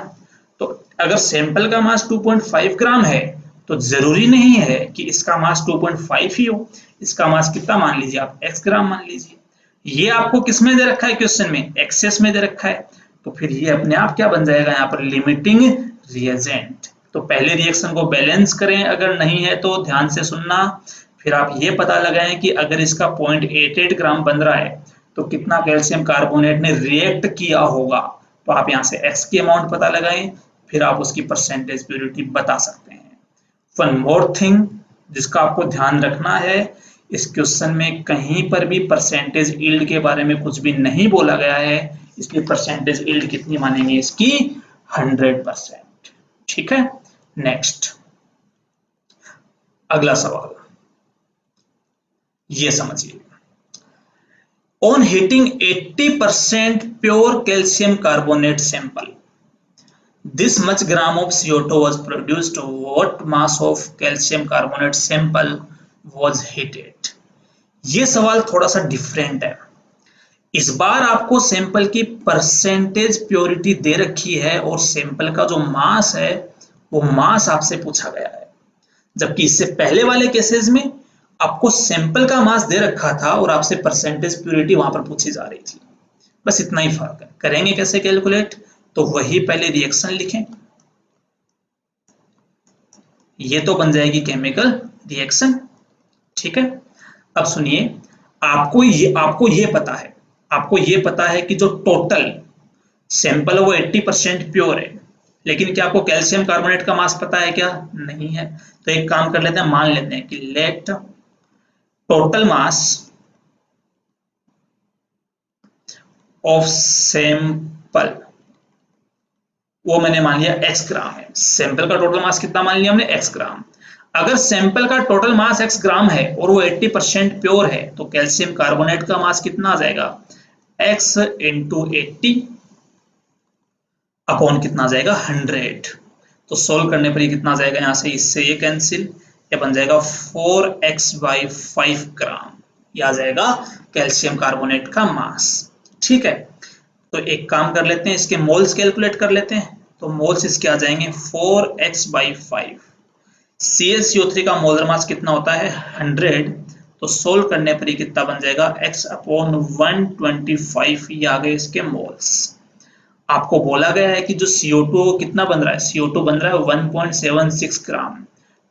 तो अगर सैंपल का मास 2.5 ग्राम है तो जरूरी नहीं है कि इसका मास 2.5 ही हो, इसका मास कितना मान लीजिए आप? x ग्राम मान लीजिए। ये आपको किस में दे रखा है? क्वेश्चन में एक्सेस में दे रखा है, तो फिर ये अपने आप क्या बन जाएगा यहाँ पर? Limiting reagent. तो पहले रिएक्शन को बैलेंस करें, अगर नहीं है तो ध्यान से सुनना, फिर आप ये पता लगाएं कि अगर इसका 0.88 ग्राम बन रहा है तो कितना कैल्शियम कार्बोनेट ने रिएक्ट किया होगा, तो आप यहाँ से x की अमाउंट पता लगाएं, फिर आप उसकी परसेंटेज प्योरिटी बता सकते हैं। वन मोर थिंग जिसका आपको ध्यान रखना है, इस क्वेश्चन में कहीं पर भी परसेंटेज यील्ड के बारे में कुछ भी नहीं बोला गया है, इसलिए परसेंटेज यील्ड कितनी मानेंगे इसकी? 100%। ठीक है, नेक्स्ट अगला सवाल ये समझिए। On heating 80% pure calcium carbonate sample, this much gram of CO2 was produced. What mass of calcium carbonate sample was heated? ये सवाल थोड़ा सा डिफरेंट है। इस बार आपको सैंपल की परसेंटेज प्योरिटी दे रखी है और सैंपल का जो मास है वो मास आपसे पूछा गया है, जबकि इससे पहले वाले केसेस में आपको सैंपल का मास दे रखा था और आपसे परसेंटेज प्योरिटी वहां पर पूछी जा रही थी। बस इतना ही फर्क है। करेंगे कैसे कैलकुलेट? तो वही पहले रिएक्शन लिखें, ये तो बन जाएगी केमिकल रिएक्शन। ठीक है, अब सुनिए, आपको ये पता है कि जो टोटल सैंपल है वो 80% प्योर है, लेकिन क्या आपको कैल्शियम कार्बोनेट का मास पता है क्या? नहीं है। तो एक काम कर लेते हैं, मान लेते हैं कि let total mass of sample, वो मैंने मान लिया x ग्राम है। सैंपल का टोटल मास कितना मान लिया हमने? x ग्राम। अगर सैंपल का टोटल मास x ग्राम है और वो 80% प्योर है, तो कैल्शियम कार्बोनेट का मास कितना आ जाएगा? x इंटू 80 अपॉन कितना आ जाएगा? 100। तो सोल्व करने पर ये कितना आ जाएगा? यहाँ से इससे ये कैंसिल, ये बन जाएगा 4x/5 ग्राम। ये आ जाएगा कैल्शियम कार्बोनेट का मास। ठीक है, तो एक काम कर लेते हैं, इसके मोल्स कैलकुलेट कर लेते हैं। तो मोल्स इसके आ जाएंगे 4x/5। CaCO3 का मोलर मास कितना होता है? 100। तो सोल्व करने पर ये कितना बन जाएगा? x/125। ये आ गए इसके मोल्स। आपको बोला गया है कि जो CO2 कितना बन रहा है? CO2 बन रहा है 1.76 ग्राम।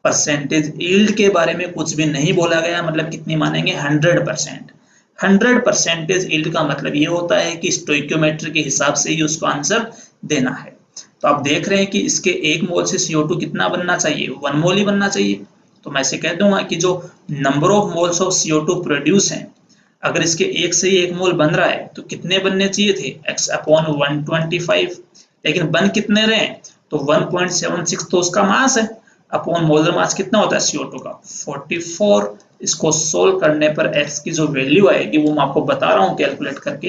परसेंटेज यील्ड के बारे में कुछ भी नहीं बोला गया, मतलब कितनी मानेंगे? 100%। 100% यील्ड का मतलब ये होता है कि स्टोइकियोमेट्री के हिसाब से ही उसको आंसर देना है। तो आप देख रहे हैं कि इसके 1 मोल से CO2 कितना बनना चाहिए? 1 मोल ही बनना चाहिए। तो मैं ऐसे कह दूंगा कि जो number of moles of CO2 produce हैं, अगर इसके 1 से ही 1 मोल बन रहा है तो कितने बनने चाहिए थे? x/125। लेकिन बन कितने रहे? तो 1.76 तो उसका मास है, अपॉन मोलर मास कितना होता है CO2 का? 44। इसको सोल्व करने पर x की जो वैल्यू आएगी वो मैं आपको बता रहा हूँ कैलकुलेट करके।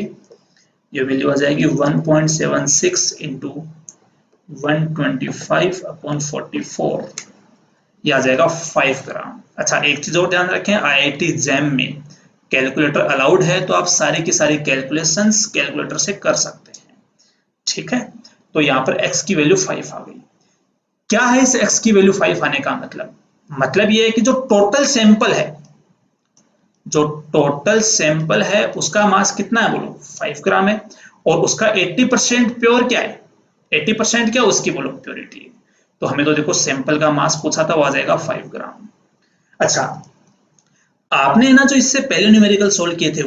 ये वैल्यू आ जाएगी 1.76 इंटू 125/44। ये आ जाएगा 5 ग्राम। अच्छा, एक चीज और ध्यान रखें, IIT जैम में कैलकुलेटर अलाउड है, तो आप सारी की सारी कैलकुलेशंस कैलकुलेटर से कर सकते हैं। ठीक है, तो यहाँ पर x की वैल्यू 5 आ गई। क्या है इस x की वैल्यू 5 आने का मतलब? मतलब ये है कि जो टोटल सैंपल है उसका मास कितना है? बोलो 5 ग्राम है, और उसका 80% प्योर क्या है? 80% क्या उसकी बोलो? प्योरिटी। तो हमें तो देखो सैंपल का मास पूछा था, वो आ जाएगा 5 ग्राम। अच्छा, आपने ना जो इससे पहले न्यूमेरिकल सोल्व किए थे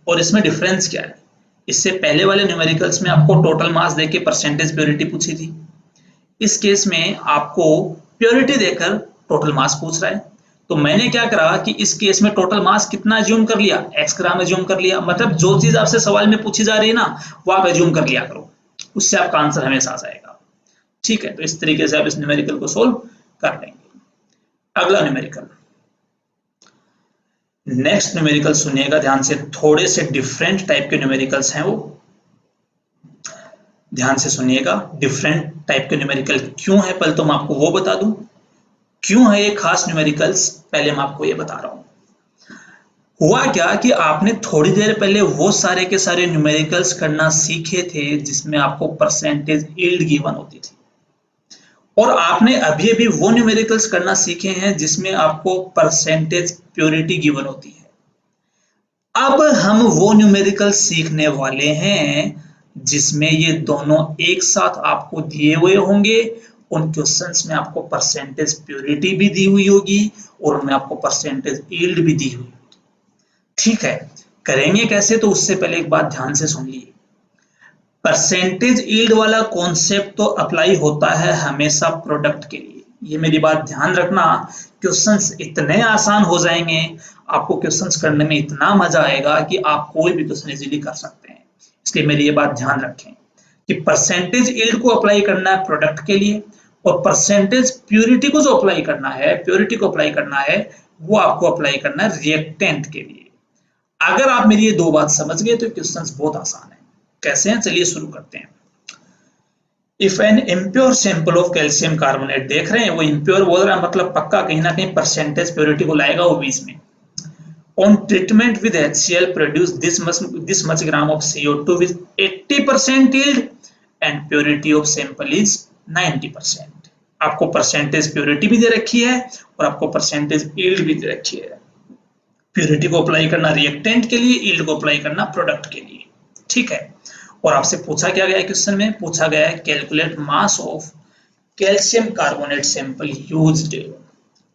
और इसमें डिफरेंस क्या है? इससे पहले वाले न्यूमेरिकल्स में आपको टोटल मास देके परसेंटेज प्योरिटी पूछी थी, इस केस में आपको प्योरिटी देकर टोटल मास पूछ रहा है। तो मैंने क्या करा कि इस केस में टोटल मास कितना एज्यूम कर लिया, x ग्राम एज्यूम कर लिया। मतलब जो चीज आपसे सवाल में पूछी जा रही है ना, वो आप एज्यूम कर लिया करो, उससे आपका आंसर हमेशा आ जाएगा। ठीक है, तो इस तरीके से आप इस न्यूमेरिकल को सोल्व कर लेंगे। अगला न्यूमेरिकल, नेक्स्ट न्यूमेरिकल सुनिएगा ध्यान से, थोड़े से डिफरेंट टाइप के न्यूमेरिकल्स हैं वो, ध्यान से सुनिएगा। डिफरेंट टाइप के न्यूमेरिकल क्यों है पहले तो मैं आपको वो बता दूं, क्यों है ये खास न्यूमेरिकल्स पहले मैं आपको ये बता रहा हूं। हुआ क्या कि आपने थोड़ी देर पहले वो सारे के सारे न्यूमेरिकल्स करना सीखे थे जिसमें आपको परसेंटेज यील्ड गिवन होती थी, और आपने अभी अभी वो न्यूमेरिकल्स करना सीखे हैं जिसमें आपको परसेंटेज प्योरिटी गिवन होती है। अब हम वो न्यूमेरिकल सीखने वाले हैं जिसमें ये दोनों एक साथ आपको दिए हुए होंगे। उन क्वेश्चंस में आपको परसेंटेज प्योरिटी भी दी हुई होगी और उनमें आपको परसेंटेज यील्ड भी दी हुई होगी। ठीक है, करेंगे कैसे? तो उससे पहले एक बात ध्यान से सुनिए। परसेंटेज यील्ड वाला कॉन्सेप्ट तो अप्लाई होता है हमेशा प्रोडक्ट के लिए, ये मेरी बात ध्यान रखना। क्वेश्चंस इतने आसान हो जाएंगे, आपको क्वेश्चंस करने में इतना मजा आएगा कि आप कोई भी क्वेश्चन इजीली कर सकते हैं। इसलिए मेरी ये बात ध्यान रखें कि परसेंटेज यील्ड को अप्लाई करना है प्रोडक्ट के लिए, और परसेंटेज प्योरिटी को जो अप्लाई करना है, प्योरिटी को अप्लाई करना है, वो आपको अप्लाई करना है रिएक्टेंट के लिए। अगर आप मेरी ये दो बात समझ गए तो क्वेश्चंस बहुत आसान है। कैसे हैं, चलिए शुरू करते हैं। If an impure sample of calcium carbonate, देख रहे हैं वो इम्प्योर बोल रहा है, मतलब पक्का कहीं ना कहीं परसेंटेज प्योरिटी को लाएगा वो बीच में। On treatment with HCl produce this much gram of CO2 with 80% yield and purity of sample is 90%। आपको परसेंटेज प्योरिटी भी दे रखी है और आपको परसेंटेज यील्ड भी दे रखी है। प्योरिटी को अप्लाई करना रिएक्टेंट के लिए, यील्ड को अप्लाई करना प्रोडक्ट के लिए। ठीक है, और आपसे पूछा क्या गया है क्वेश्चन में? पूछा गया है calculate mass of calcium carbonate sample used.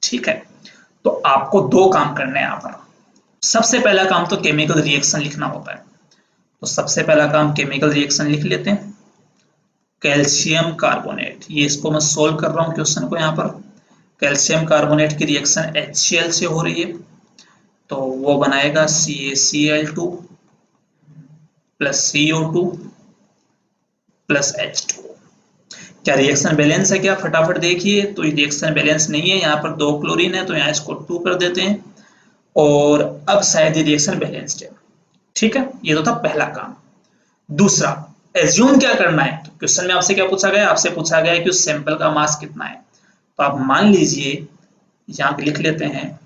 ठीक है, तो आपको दो काम करने हैं यहाँ पर। सबसे पहला काम तो केमिकल रिएक्शन लिखना होता है, तो सबसे पहला काम केमिकल रिएक्शन लिख लेते हैं। कैल्शियम कार्बोनेट, ये इसको मैं सोल्व कर रहा हूँ क्वेश्चन को। यहाँ पर कैल्शियम कार्बोनेट की रिएक्शन HCl से हो रही है, तो वो बनाएगा CaCl2 plus CO2 plus H2। क्या रिएक्शन बैलेंस है क्या? फटाफट देखिए। तो ये रिएक्शन बैलेंस नहीं है, यहाँ पर 2 क्लोरीन है तो यहाँ इसको 2 कर देते हैं, और अब शायद ये रिएक्शन बैलेंस्ड है। ठीक है, ये तो था पहला काम। दूसरा, एज्यूम क्या करना है? तो क्वेश्चन में आपसे क्या पूछा गया? आपसे पूछा गया है कि उस सैंपल का मास कितना है। तो आप मान लीजिए, यहाँ पे लिख लेते हैं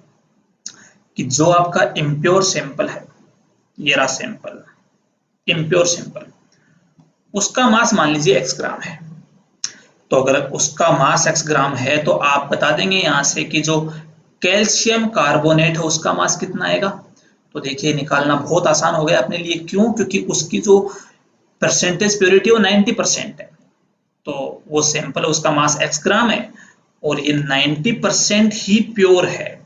कि जो आपका इम्प्योर सैंपल है, ये रहा सैंपल, इम्प्योर सैंपल, उसका मास मान लीजिए x ग्राम है। तो अगर उसका मास x ग्राम है तो आप बता देंगे यहां से कि जो कैल्शियम कार्बोनेट है उसका मास कितना आएगा। तो देखिए निकालना बहुत आसान हो गया अपने लिए। क्यों? क्योंकि उसकी जो परसेंटेज प्योरिटी वो 90% है, तो वो सैंपल उसका मास x ग्राम है और ये 90% ही प्योर है।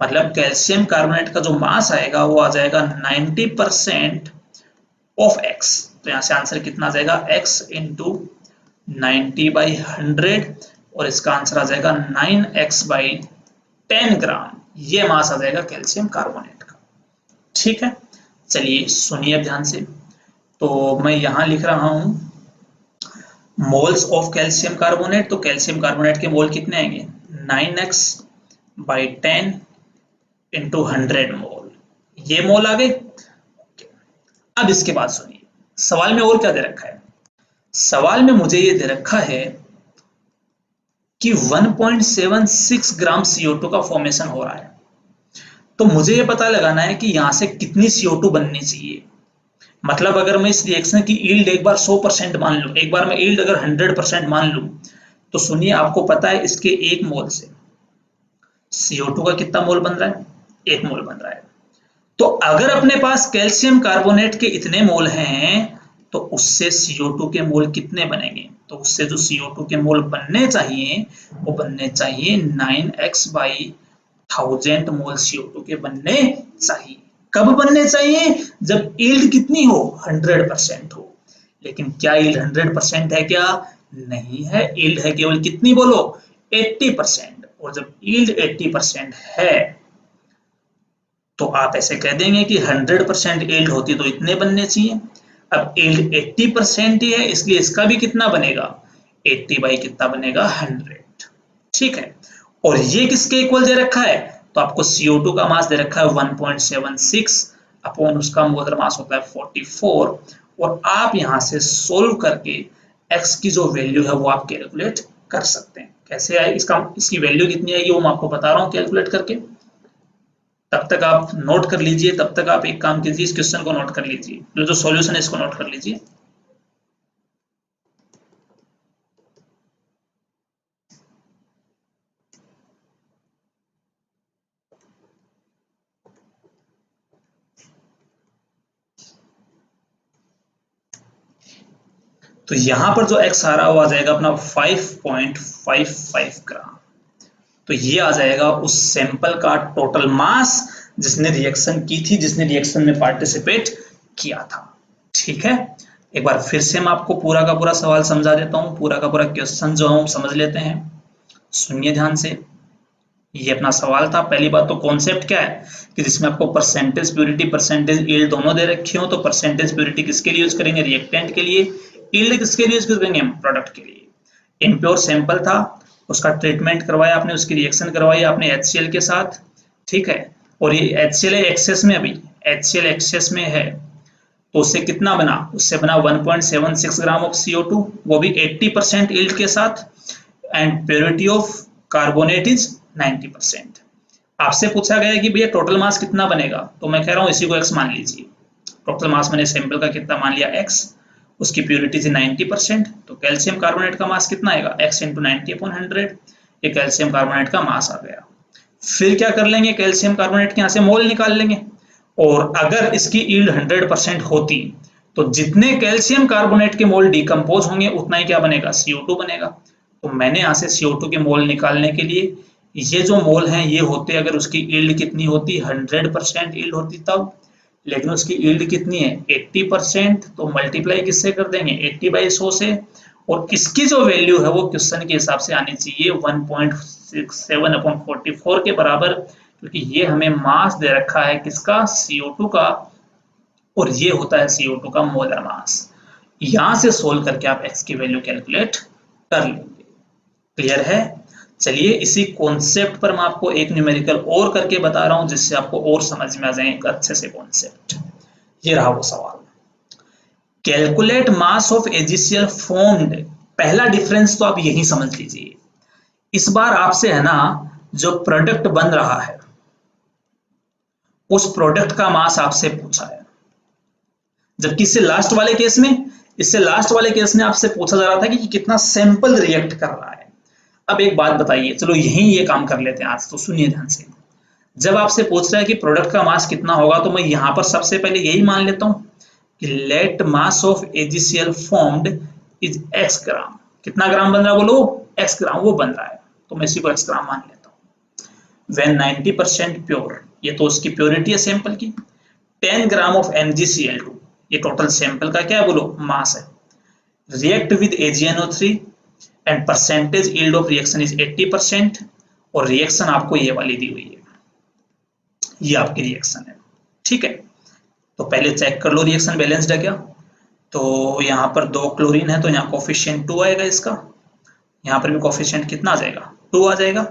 मतलब कैल्शियम कार्बोनेट का जो मास आएगा वो आ जाएगा 90% ऑफ x। तो यहां से आंसर कितना आ जाएगा? x इंटू 90/100, और इसका आंसर आ जाएगा 9x/10 ग्राम। ये मास आ जाएगा कैल्शियम कार्बोनेट का। ठीक है, चलिए सुनिए ध्यान से। तो मैं यहां लिख रहा हूं मोल्स ऑफ कैल्शियम कार्बोनेट। तो कैल्शियम कार्बोनेट के मोल कितने आएंगे? 9x/10 इंटू 100 मोल। ये मोल आ गए। अब इसके बाद सुनिए, सवाल में और क्या दे रखा है। सवाल में मुझे ये दे रखा है कि 1.76 ग्राम CO2 का फॉर्मेशन हो रहा है। तो मुझे ये पता लगाना है कि यहां से कितनी CO2 बननी चाहिए। मतलब अगर मैं इस रिएक्शन की यील्ड एक बार 100% मान लूं, एक बार मैं यील्ड अगर 100% मान लूं, तो सुनिए आपको पता है इसके 1 मोल से CO2 का कितना मोल बन रहा है? 1 मोल बन रहा है। तो अगर अपने पास कैल्शियम कार्बोनेट के इतने मोल हैं तो उससे CO2 के मोल कितने बनेंगे? तो उससे जो CO2 के मोल बनने चाहिए वो बनने चाहिए 9x/1000 मोल CO2 के बनने चाहिए। कब बनने चाहिए? जब यील्ड कितनी हो? 100% हो। लेकिन क्या यील्ड 100% है क्या? नहीं है। यील्ड है केवल कितनी बोलो? 80%। और जब यील्ड 80% है तो आप ऐसे कह देंगे कि 100% यील्ड होती तो इतने बनने चाहिए। अब यील्ड 80% ही है, इसलिए इसका भी कितना बनेगा? 80 बाई कितना बनेगा? 100। ठीक है। और ये किसके इक्वल दे रखा है? तो आपको CO2 का मास दे रखा है 1.76 अपॉन उसका मोलर मास होता है 44। और आप यहां से सोल्व करके x की जो वैल्यू है वो आप कैलकुलेट कर सकते हैं। कैसे आए इसकी वैल्यू कितनी आएगी वो मैं आपको बता रहा हूं कैलकुलेट करके। तब तक आप नोट कर लीजिए, तब तक आप एक काम कीजिए, इस क्वेश्चन को नोट कर लीजिए, जो सॉल्यूशन है इसको नोट कर लीजिए। तो यहां पर जो x आ रहा है वो आ जाएगा अपना 5.55 ग्राम। तो ये आ जाएगा उस सैंपल का टोटल मास जिसने रिएक्शन की थी, जिसने रिएक्शन में पार्टिसिपेट किया था। ठीक है। एक बार फिर से मैं आपको पूरा का पूरा सवाल समझा देता हूं, पूरा का पूरा क्वेश्चन जो हम समझ लेते हैं। सुनिए ध्यान से। ये अपना सवाल था। पहली बात तो कॉन्सेप्ट क्या है कि जिसमें आपको परसेंटेज प्योरिटी, परसेंटेज यील्ड दोनों दे रखे हो, तो परसेंटेज प्योरिटी किसके लिए यूज करेंगे? रिएक्टेंट के लिए। यील्ड किसके लिए यूज करेंगे? प्रोडक्ट के लिए। इम्प्योर सैंपल था, उसका ट्रीटमेंट करवाया आपने, उसकी रिएक्शन करवाई आपने HCl के साथ। ठीक है। और ये HCl एक्सेस में, अभी HCl एक्सेस में है, तो उससे कितना बना? उससे बना 1.76 ग्राम ऑफ CO2, वो भी 80% यील्ड के साथ। And purity of carbonate is 90%। आपसे पूछा गया कि भैया टोटल मास कितना बनेगा, तो मैं कह रहा हूं इसी को x मान लीजिए। टोटल मास मैंने सैंपल का कितना मान लिया? x। उसकी प्योरिटी थी 90%, तो कैल्शियम कार्बोनेट का मास कितना आएगा? x into 90/100। ये कैल्शियम कार्बोनेट का मास आ गया। फिर क्या कर लेंगे? कैल्शियम कार्बोनेट के यहाँ से मोल निकाल लेंगे। और अगर इसकी यील्ड 100% होती तो जितने कैल्शियम कार्बोनेट के मोल डिकम्पोज होंगे उतना ही क्या बनेगा? CO2 बनेगा। तो मैंने यहाँ से CO2 के मोल निकालने के लिए ये जो मोल हैं ये होते, अगर उसकी यील्ड कितनी होती? 100% यील्ड होती तब। लेकिन उसकी यील्ड कितनी है? 80%। तो मल्टीप्लाई किससे कर देंगे? 80/100 से। और इसकी जो वैल्यू है वो क्वेश्चन के हिसाब से आनी चाहिए 1.67/44 के बराबर, क्योंकि ये हमें मास दे रखा है किसका? CO2 का। और ये होता है CO2 का मोलर मास। यहां से सोल्व करके आप x की वैल्यू कैलकुलेट कर लेंगे। क्लियर है? चलिए इसी कॉन्सेप्ट पर मैं आपको एक न्यूमेरिकल और करके बता रहा हूं जिससे आपको और समझ में आ जाए एक अच्छे से कॉन्सेप्ट। ये रहा वो सवाल। Calculate mass of AgCl formed. पहला डिफरेंस तो आप यही समझ लीजिए। इस बार आपसे है ना, जो प्रोडक्ट बन रहा है उस प्रोडक्ट का मास आपसे पूछा है, जबकि इससे लास्ट वाले केस में आपसे पूछा जा रहा था कि कितना सैंपल रिएक्ट कर रहा है। अब एक बात बताइए, चलो यही ये काम कर लेते हैं आज, तो सुनिए ध्यान से। जब आपसे पूछ रहा है कि प्रोडक्ट का मास कितना होगा, तो मैं यहां पर सबसे पहले यही मान लेता हूं कि let mass of AgCl formed is x gram. कितना ग्राम बन रहा है बोलो? x ग्राम वो बन रहा है, तो मैं इसी को x ग्राम मान लेता हूं। व्हेन 90% प्योर, ये तो उसकी प्योरिटी है सैंपल की। 10 ग्राम ऑफ MgCl2, ये टोटल सैंपल का क्या है बोलो? मास है। React with AgNO3 and percentage yield of reaction is 80%। और रिएक्शन आपको ये वाली दी हुई है, ये आपकी रिएक्शन है। ठीक है। तो पहले चेक कर लो रिएक्शन बैलेंस्ड है क्या। तो यहाँ पर 2 क्लोरीन है, तो यहाँ कोफिशिएंट 2 आएगा इसका। यहाँ पर भी कोफिशिएंट कितना आ जाएगा? 2 आ जाएगा।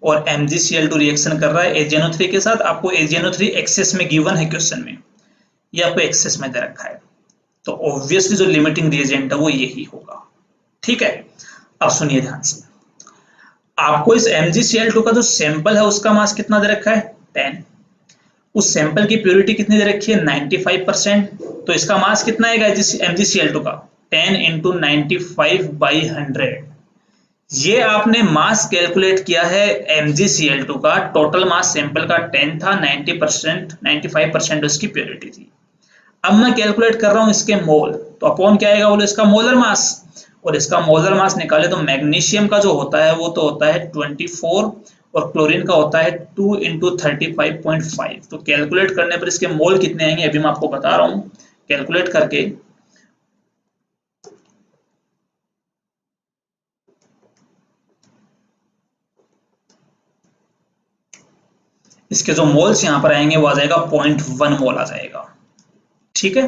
और MgCl2 रिएक्शन कर रहा है AgNO3 के साथ। आपको AgNO3 एक्सेस में गिवन है क्वेश्चन में, ये आपको एक्सेस में दे रखा है, तो ऑब्वियसली जो लिमिटिंग रिएजेंट है वो यही होगा। ठीक है। अब सुनिए ध्यान से। आपको इस MgCl2 का जो सैंपल है उसका मास कितना दे रखा है? 10। उस सैंपल की प्योरिटी कितनी दे रखी है? 95%। तो इसका मास कितना आएगा MgCl2 का? 10 इंटू 95/100। ये आपने मास कैलकुलेट किया है MgCl2 का। टोटल मास सैंपल का 10 था, 90%, 95% उसकी प्योरिटी थी। अब मैं कैलकुलेट कर रहा हूं इसके मोल, तो अपॉन क्या आएगा बोलो? इसका मोलर मास। और इसका मोलर मास निकाले तो मैग्नीशियम का जो होता है वो तो होता है 24, और क्लोरीन का होता है 2 इंटू 35.5। तो कैलकुलेट करने पर इसके मोल कितने आएंगे अभी मैं आपको बता रहा हूं। कैलकुलेट करके इसके जो मोल्स यहां पर आएंगे वो आ जाएगा 0.1 मोल आ जाएगा। ठीक है,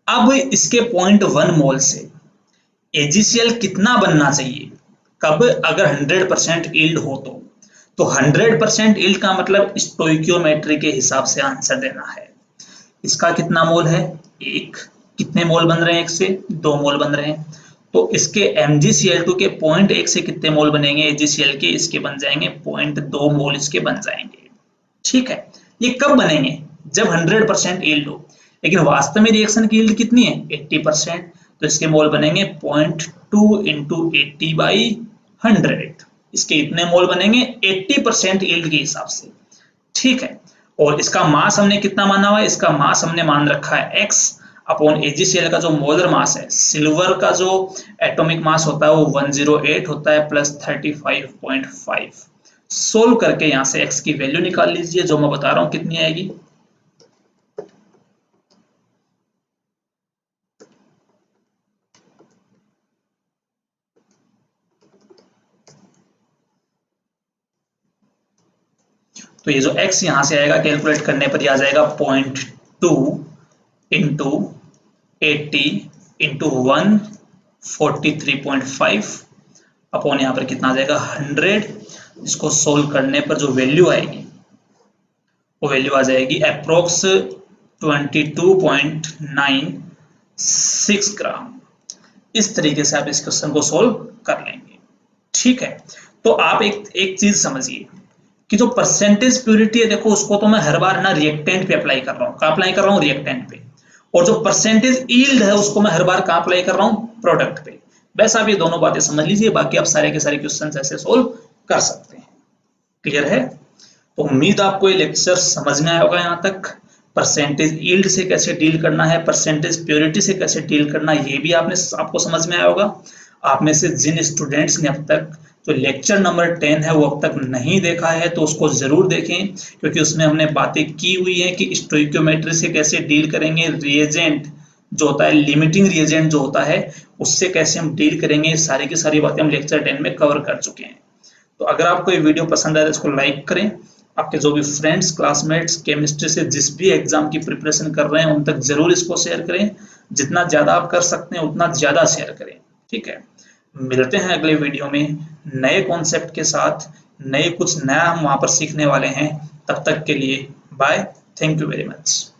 अब इसके 0.1 मोल से AgCl कितना बनना चाहिए, कब, अगर 100% ईल्ड हो तो 100% ईल्ड का मतलब स्टोइकियोमेट्री के हिसाब से आंसर देना है। इसका कितना मोल है, एक, कितने मोल बन रहे हैं, एक से 2 मोल बन रहे हैं। तो इसके MgCl2 के 0.1 से कितने मोल बनेंगे AgCl के, इसके बन जाएंगे 0.2 मोल इसके बन जाएंगे। ठीक है, ये कब बनेंगे, जब 100% ईल्ड हो। लेकिन वास्तव में रिएक्शन की ईल्ड कितनी है 80%, तो इसके मोल बनेंगे 0.2 इंटू 80/100। इसके इतने मोल बनेंगे 80% ईल्ड के हिसाब से। ठीक है, और इसका मास हमने कितना माना हुआ है, इसका मास हमने मान रखा है x अपॉन AgCl का जो मोलर मास है, सिल्वर का जो एटॉमिक मास होता है वो 108 होता है प्लस 35.5। सोल्व करके यहां से x की वैल्यू निकाल लीजिए, जो मैं बता रहा हूं कितनी आएगी। तो ये जो x यहां से आएगा कैलकुलेट करने पर ये आ जाएगा 0.2 इंटू 80 इंटू 143.5 अपॉन यहाँ पर कितना आ जाएगा 100। इसको सोल्व करने पर जो वैल्यू आएगी वो वैल्यू आ जाएगी अप्रोक्स 22.96 ग्राम। इस तरीके से आप इस क्वेश्चन को सोल्व कर लेंगे। ठीक है, तो आप एक चीज समझिए कि जो परसेंटेज प्योरिटी है, देखो उसको तो मैं हर बार ना रिएक्टेंट पे अप्लाई कर रहा हूँ, कहाँ अप्लाई कर रहा हूँ, रिएक्टेंट पे। और जो परसेंटेज ईल्ड है उसको मैं हर बार कहाँ अप्लाई कर रहा हूँ, प्रोडक्ट पे। बस आप ये दोनों बातें समझ लीजिए, बाकी आप सारे के सारे क्वेश्चन ऐसे सोल्व कर सकते हैं। क्लियर है, तो उम्मीद आपको ये लेक्चर समझ में आया होगा यहाँ तक। परसेंटेज ईल्ड से कैसे डील करना है, परसेंटेज प्योरिटी से कैसे डील करना है, ये भी आपको समझ में आया होगा। आप में से जिन स्टूडेंट्स ने अब तक जो लेक्चर नंबर 10 है वो अब तक नहीं देखा है तो उसको जरूर देखें, क्योंकि उसमें हमने बातें की हुई है कि स्टोइकियोमेट्री से कैसे डील करेंगे, रिएजेंट जो होता है, लिमिटिंग रिएजेंट जो होता है उससे कैसे हम डील करेंगे, सारी की सारी बातें हम लेक्चर 10 में कवर कर चुके हैं। तो अगर आपको ये वीडियो पसंद आए तो इसको लाइक करें, आपके जो भी फ्रेंड्स, क्लासमेट्स केमिस्ट्री से जिस भी एग्जाम की प्रिपरेशन कर रहे हैं उन तक जरूर इसको शेयर करें। जितना ज्यादा आप कर सकते हैं उतना ज्यादा शेयर करें। ठीक है, मिलते हैं अगले वीडियो में नए कॉन्सेप्ट के साथ, नए कुछ नया हम वहां पर सीखने वाले हैं। तब तक के लिए bye, thank you very much.